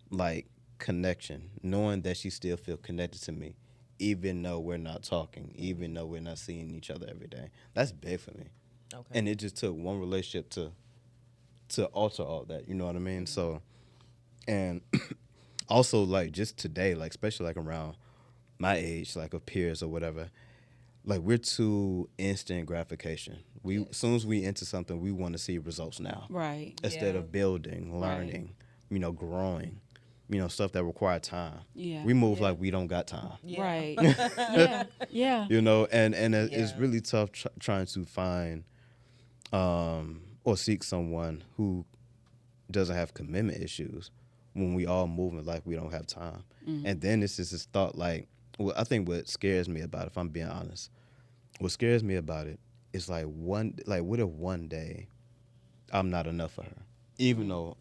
S1: like, connection, knowing that she still feel connected to me, even though we're not talking, even though we're not seeing each other every day. That's big for me.
S2: Okay.
S1: And it just took one relationship to alter all that, you know what I mean? So, and also, like, just today, like, especially, like, around my age, like, of peers or whatever, like, we're too instant gratification. As soon as we into something, we want to see results now.
S3: Right.
S1: Instead
S2: Yeah.
S1: of building, learning, growing, stuff that require time.
S3: Yeah.
S1: We move like we don't got time.
S2: Yeah.
S3: Right. Yeah. Yeah.
S1: And it's
S2: Yeah.
S1: really tough trying to find or seek someone who doesn't have commitment issues when we all moving like we don't have time. And then it's just this thought, like, well, I think what scares me about it, if I'm being honest, what scares me about it is like what if one day I'm not enough for her, even though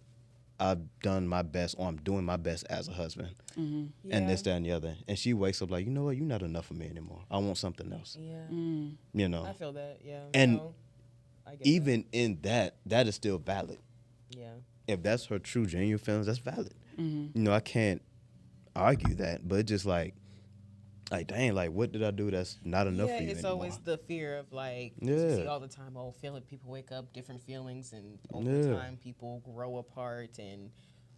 S1: I've done my best, or I'm doing my best as a husband, and this, that, and the other, and she wakes up like, you know what, you're not enough for me anymore. I want something else.
S2: Yeah. I feel that. Yeah.
S1: And
S2: I get
S1: even in that is still valid.
S2: that. Yeah.
S1: If that's her true, genuine feelings, that's valid. I can't argue that, but it's just like, dang, like, what did I do that's not enough
S2: Yeah,
S1: for you
S2: it's
S1: anymore?
S2: always the fear of, like, you
S1: Yeah.
S2: see all the time, feeling people wake up different feelings, and over
S1: Yeah.
S2: time people grow apart, and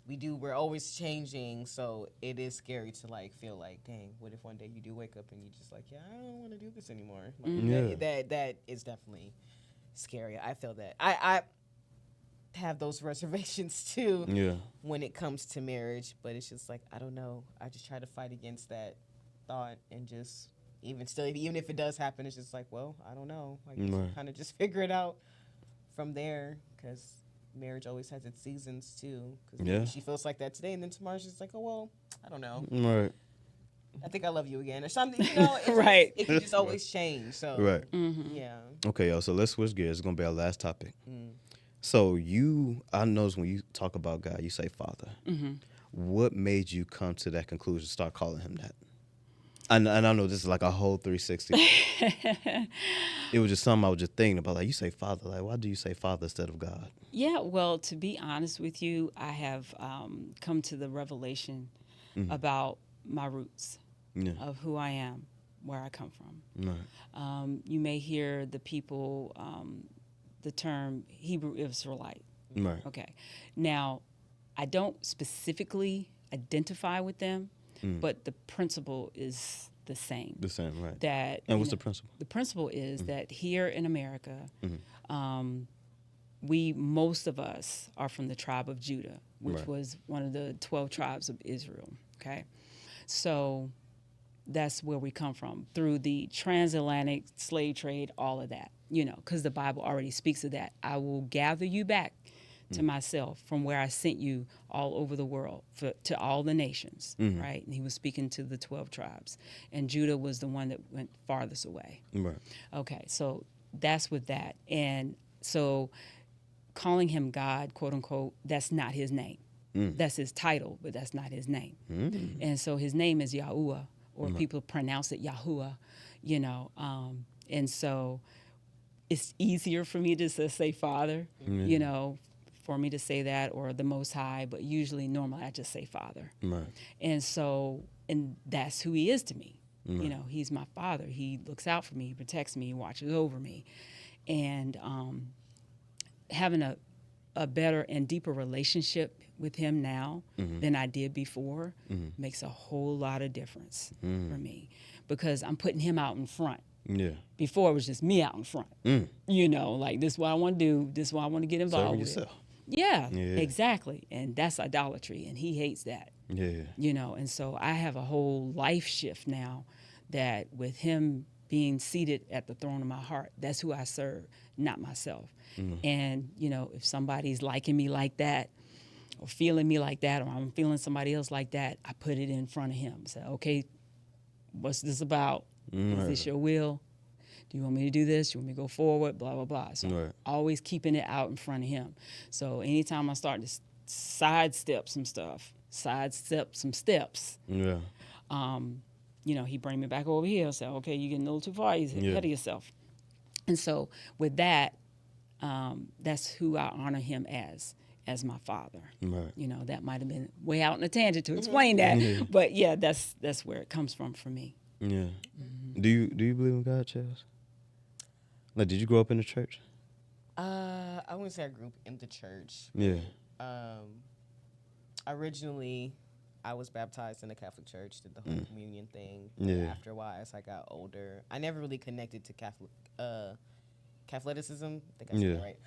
S2: we're always changing, so it is scary to like feel like, dang, what if one day you do wake up and you just like, yeah, I don't want to do this anymore. Like,
S1: Yeah.
S2: that is definitely scary. I feel that. I have those reservations too
S1: Yeah.
S2: when it comes to marriage, but it's just like, I don't know. I just try to fight against that thought and just even if it does happen, it's just like, well, I don't know. Like,
S1: Right.
S2: kind of just figure it out from there, because marriage always has its seasons too. Because
S1: Yeah.
S2: she feels like that today, and then tomorrow's just like, oh well, I don't know.
S1: Right.
S2: I think I love you again, or something. You know, it's
S3: Right.
S2: It can just always change. So
S1: Right.
S2: yeah.
S1: Okay, yo. So let's switch gears. It's gonna be our last topic.
S2: Mm.
S1: So I notice when you talk about God, you say Father. What made you come to that conclusion? Start calling him that. And I know this is like a whole 360. It was just something I was just thinking about. Like, you say Father. Like, why do you say Father instead of God?
S3: Yeah, well, to be honest with you, I have come to the revelation about my roots
S1: Yeah.
S3: of who I am, where I come from.
S1: Right.
S3: You may hear the people, the term Hebrew Israelite.
S1: Right.
S3: Okay. Now, I don't specifically identify with them, but the principle is the same.
S1: The same, right.
S3: That
S1: And what's the principle?
S3: The principle is that here in America, most of us are from the tribe of Judah, which
S1: Right.
S3: was one of the 12 tribes of Israel. Okay, so that's where we come from through the transatlantic slave trade, all of that. Because the Bible already speaks of that. I will gather you back to myself from where I sent you all over the world to all the nations, right? And he was speaking to the 12 tribes. And Judah was the one that went farthest away.
S1: Right.
S3: Okay, so that's with that. And so calling him God, quote unquote, that's not his name. That's his title, but that's not his name. And so his name is Yahuwah, or people pronounce it Yahuwah, and so it's easier for me to just say Father, for me to say that, or the Most High, but normally I just say Father.
S1: Right.
S3: And so, and that's who he is to me. He's my Father. He looks out for me, he protects me, he watches over me. And having a better and deeper relationship with him now than I did before makes a whole lot of difference for me, because I'm putting him out in front.
S1: Yeah.
S3: Before it was just me out in front. Like, this is what I want to do, this is what I want to get involved
S1: Serving
S3: with.
S1: yourself.
S3: Yeah,
S1: Yeah.
S3: exactly. And that's idolatry, and he hates that.
S1: Yeah.
S3: And so I have a whole life shift now, that with him being seated at the throne of my heart, that's who I serve, not myself. And, if somebody's liking me like that, or feeling me like that, or I'm feeling somebody else like that, I put it in front of him. Say, okay, what's this about? Is this your will? Do you want me to do this? Do you want me to go forward? Blah, blah, blah. So
S1: Right.
S3: always keeping it out in front of him. So anytime I start to sidestep some steps,
S1: Yeah.
S3: he bring me back over here and say, okay, you're getting a little too far. You're
S1: Yeah.
S3: ahead of yourself. And so with that, that's who I honor him as my Father.
S1: Right.
S3: That might have been way out in a tangent to explain that. But yeah, that's where it comes from for me.
S1: Yeah. Do you believe in God, Chels? Like, did you grow up in the church?
S2: I wouldn't say I grew up in the church.
S1: Yeah.
S2: Originally, I was baptized in the Catholic Church, did the whole communion thing. But
S1: Yeah.
S2: after a while, as I got older, I never really connected to Catholicism. I think I said that right.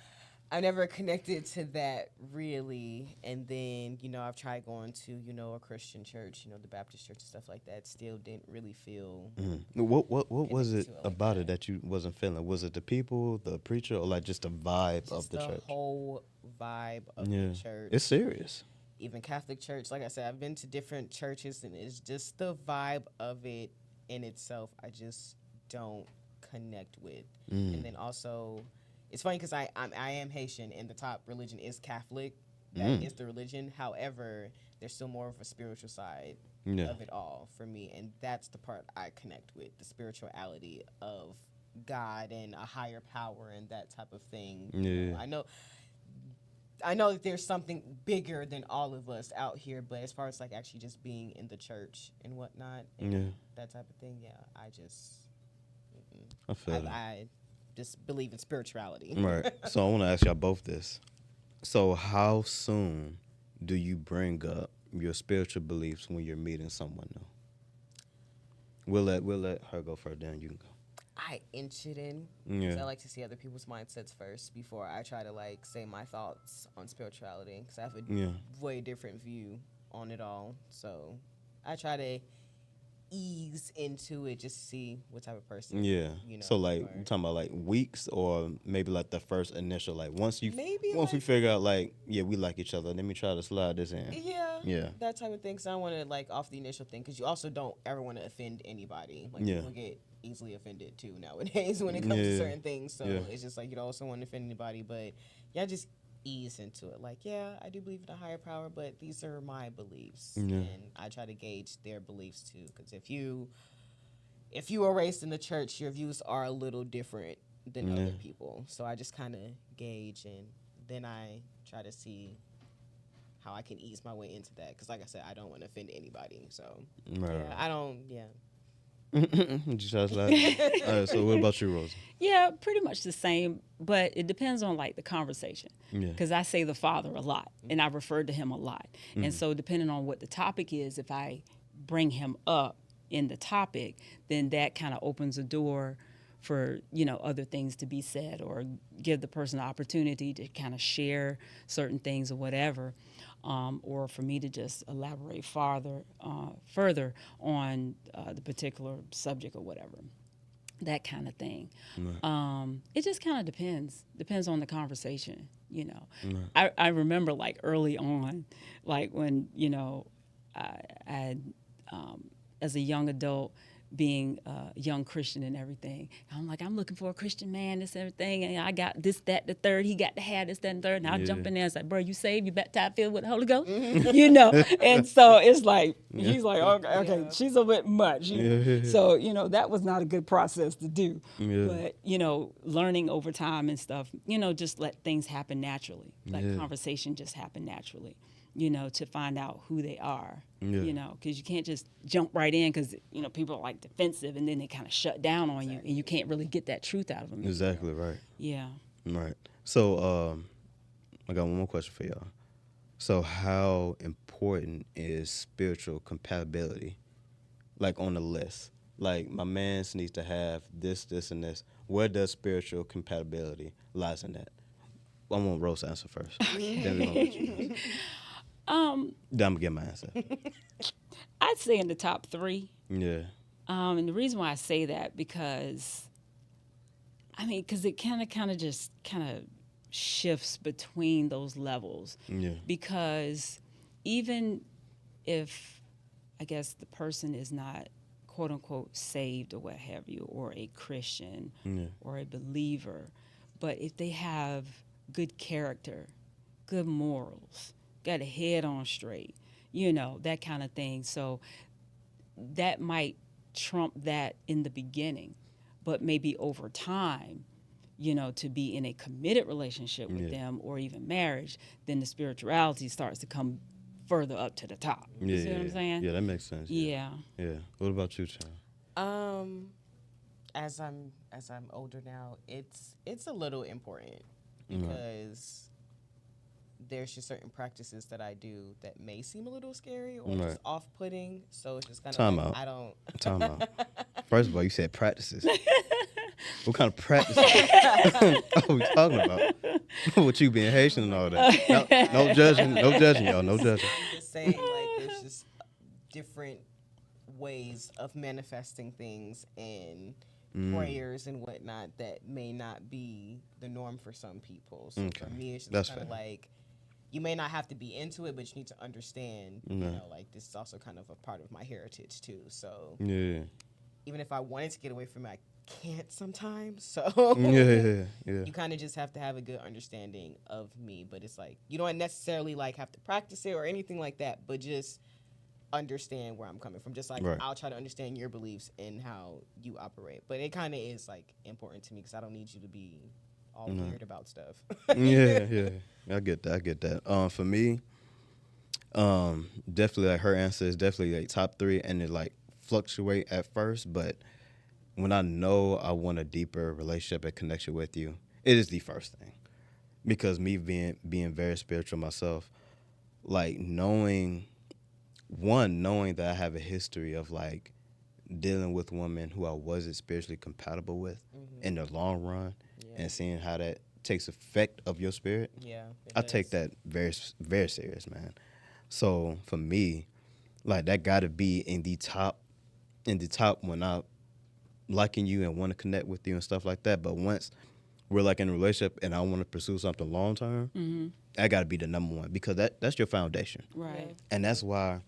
S2: I never connected to that really. And then, I've tried going to, a Christian church, the Baptist church and stuff like that. Still didn't really feel.
S1: What was it
S2: to it like
S1: about
S2: that.
S1: it that you wasn't feeling? Was it the people, the preacher, or like just the vibe
S2: Just
S1: of the church?
S2: whole vibe of
S1: Yeah.
S2: the church.
S1: It's serious.
S2: Even Catholic church, like I said, I've been to different churches, and it's just the vibe of it in itself I just don't connect with. And then also, it's funny because I am Haitian, and the top religion is Catholic. That is the religion. However, there's still more of a spiritual side of it all for me, and that's the part I connect with, the spirituality of God and a higher power and that type of thing.
S1: Yeah.
S2: I know that there's something bigger than all of us out here, but as far as like actually just being in the church and whatnot, and that type of thing, I just
S1: I feel that.
S2: I just believe in spirituality.
S1: Right. So I want to ask y'all both this. So how soon do you bring up your spiritual beliefs when you're meeting someone new? We'll let her go first, then you can go.
S2: I inch it in because
S1: Yeah.
S2: I like to see other people's mindsets first before I try to like say my thoughts on spirituality because I have a
S1: Yeah.
S2: way different view on it all. So I try to ease into it just to see what type of person
S1: Yeah.
S2: you know
S1: So like
S2: you
S1: you
S2: are.
S1: talking about like weeks or maybe like the first initial like
S2: Maybe
S1: once we
S2: like
S1: figure out like yeah we like each other, let me try to slide this in.
S2: yeah,
S1: Yeah.
S2: that type of thing. Cause I want to like off the initial thing, cause you also don't ever want to offend anybody. Like
S1: Yeah.
S2: people get easily offended too nowadays when it comes to
S1: Yeah.
S2: certain things. So
S1: Yeah.
S2: it's just like you don't also want to offend anybody, but yeah, just ease into it. Like yeah, I do believe in a higher power, but these are my beliefs,
S1: Yeah.
S2: and I try to gauge their beliefs too. Cause if you were raised in the church, your views are a little different than
S1: Yeah.
S2: other people. So I just kind of gauge, and then I try to see how I can ease my way into that. Because, like I said, I don't want to offend anybody. So,
S1: Right.
S2: yeah, I don't, yeah.
S1: Did you try to slide? All right. So what about you, Rosa?
S3: Yeah, pretty much the same, but it depends on like the conversation.
S1: Yeah.
S3: Because I say the Father a lot, and I refer to him a lot. And so, depending on what the topic is, if I bring him up in the topic, then that kind of opens a door for other things to be said, or give the person the opportunity to kind of share certain things or whatever, or for me to just elaborate further on the particular subject or whatever, that kind of thing. It just kind of depends on the conversation. I remember like early on, like when I as a young adult, being a young Christian and everything. I'm like, I'm looking for a Christian man, this and everything. And I got this, that, the third. He got to have this, that, and third. And I jump in there and say, bro, you saved? You baptized, filled with the Holy Ghost? And so it's like, he's like, okay, she's a bit much. So, that was not a good process to do.
S1: Yeah.
S3: But, learning over time and stuff, just let things happen naturally. Like conversation just happen naturally. To find out who they are, because you can't just jump right in because, people are like defensive and then they kind of shut down on you and you can't really get that truth out of them.
S1: Exactly right.
S3: Yeah.
S1: Right. So I got one more question for y'all. So how important is spiritual compatibility? Like on the list. Like my man needs to have this, this, and this. Where does spiritual compatibility lies in that? I want Rose to answer first. Then we're gonna let you answer. Then I'm gonna get my answer.
S3: I'd say in the top 3.
S1: Yeah.
S3: And the reason why I say that because it kind of just shifts between those levels.
S1: Yeah.
S3: Because even if, I guess, the person is not quote unquote saved or what have you, or a Christian or a believer, but if they have good character, good morals, got a head on straight, that kind of thing. So that might trump that in the beginning, but maybe over time, to be in a committed relationship with them or even marriage, then the spirituality starts to come further up to the top. You see what I'm saying?
S1: Yeah, that makes sense.
S3: Yeah.
S1: Yeah. What about you, Child?
S2: As I'm older now, it's a little important because there's just certain practices that I do that may seem a little scary or just off-putting. So it's just kind of
S1: Time
S2: like
S1: out.
S2: I don't.
S1: Time out. First of all, you said practices. What kind of practices are we talking about? With you being Haitian and all that. No judging, y'all. No judging.
S2: I'm just saying, like, there's just different ways of manifesting things and prayers and whatnot that may not be the norm for some people. So for me, it's just kind of like, you may not have to be into it, but you need to understand, like, this is also kind of a part of my heritage, too. So even if I wanted to get away from it, I can't sometimes. So you kind of just have to have a good understanding of me. But it's like, you don't necessarily, like, have to practice it or anything like that, but just understand where I'm coming from. Just like I'll try to understand your beliefs and how you operate. But it kind of is, like, important to me because I don't need you to be all weird about stuff.
S1: Yeah. I get that. For me, definitely, like, her answer is definitely, like, top 3, and it, like, fluctuate at first, but when I know I want a deeper relationship and connection with you, it is the first thing. Because me being very spiritual myself, like knowing that I have a history of like dealing with women who I wasn't spiritually compatible with in the long run,
S2: Yeah.
S1: and seeing how that takes effect of your spirit.
S2: Yeah.
S1: I take that very serious, man. So for me, like that got to be in the top when I liking you and want to connect with you and stuff like that. But once we're like in a relationship and I want to pursue something long term, that got to be the number one, because that's your foundation.
S3: Right.
S1: And that's why,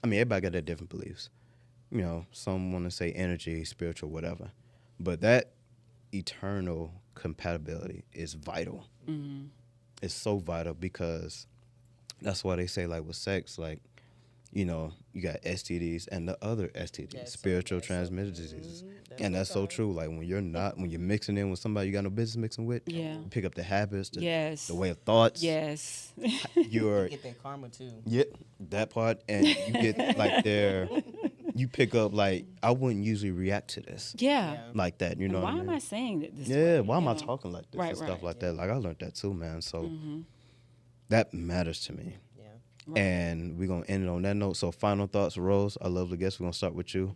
S1: I mean, everybody got their different beliefs. You know, some want to say energy, spiritual, whatever. But that eternal compatibility is vital. It's so vital, because that's why they say, like, with sex, like, you know, you got STDs and the other STDs,
S2: That's so-
S1: spiritual
S2: that's so-
S1: transmitted diseases.
S2: That's
S1: And
S2: so
S1: that's so
S2: valid.
S1: true. Like, when you're mixing in with somebody you got no business mixing with,
S3: Yeah.
S1: you pick up the habits,
S3: Yes.
S1: the way of thoughts.
S3: Yes.
S1: You're,
S2: Get that karma too.
S1: yeah, that part. And you get, like, you pick up, like, I wouldn't usually react to this
S3: Yeah.
S2: Yeah.
S1: like that. You
S3: And
S1: know
S3: why
S1: what I
S3: am
S1: mean?
S3: I saying it this way?
S1: Yeah, why am
S3: you
S1: I
S3: know?
S1: talking like this
S3: Right,
S1: and stuff
S3: right.
S1: like that? Like, I learned that too, man. So
S3: Mm-hmm.
S1: that matters to me.
S2: Yeah.
S3: Right.
S1: And we're going to end it on that note. So final thoughts, Rose. I love the guest. We're going to start with you.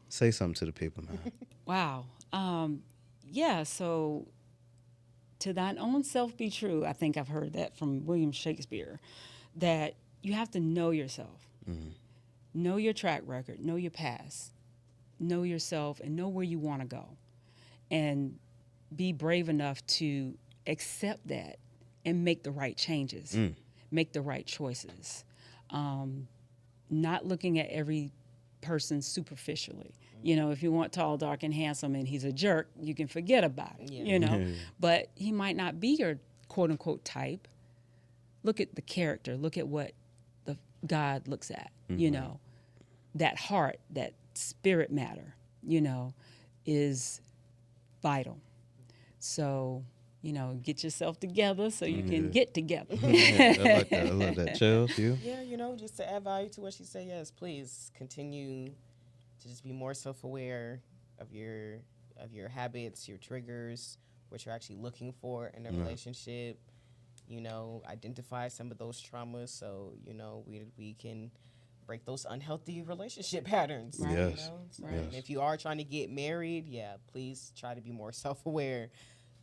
S1: Say something to the people, man.
S3: Wow. Yeah, so to thine own self be true. I think I've heard that from William Shakespeare, that you have to know yourself, know your track record, know your past, know yourself, and know where you want to go. And be brave enough to accept that and make the right changes, make the right choices. Not looking at every person superficially. You know, if you want tall, dark, and handsome and he's a jerk, you can forget about it,
S2: Yeah.
S3: you know. But he might not be your quote unquote type. Look at the character, look at what the God looks at, you know. That heart, that spirit matter, you know, is vital. So, you know, get yourself together so you can get together.
S1: Yeah, I like that. I love that. Chills, you?
S2: Yeah, you know, just to add value to what she said, yes, please continue to just be more self-aware of your habits, your triggers, what you're actually looking for in a relationship. You know, identify some of those traumas so, you know, we can break those unhealthy relationship patterns.
S1: Right.
S2: You
S1: Yes.
S2: know? So,
S3: Right.
S2: and if you are trying to get married, yeah, please try to be more self-aware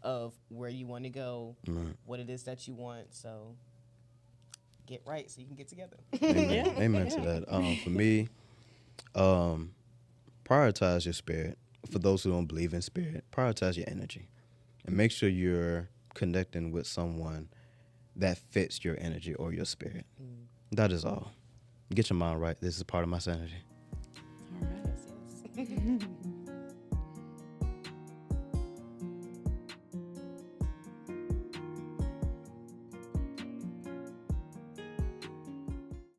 S2: of where you want to go, what it is that you want. So get right so you can get together.
S1: Amen.
S3: Yeah.
S1: Amen to that. For me, prioritize your spirit. For those who don't believe in spirit, prioritize your energy. And make sure you're connecting with someone that fits your energy or your spirit. That is all. Get your mind right. This is part of my sanity.
S3: All right.
S2: Yes, yes.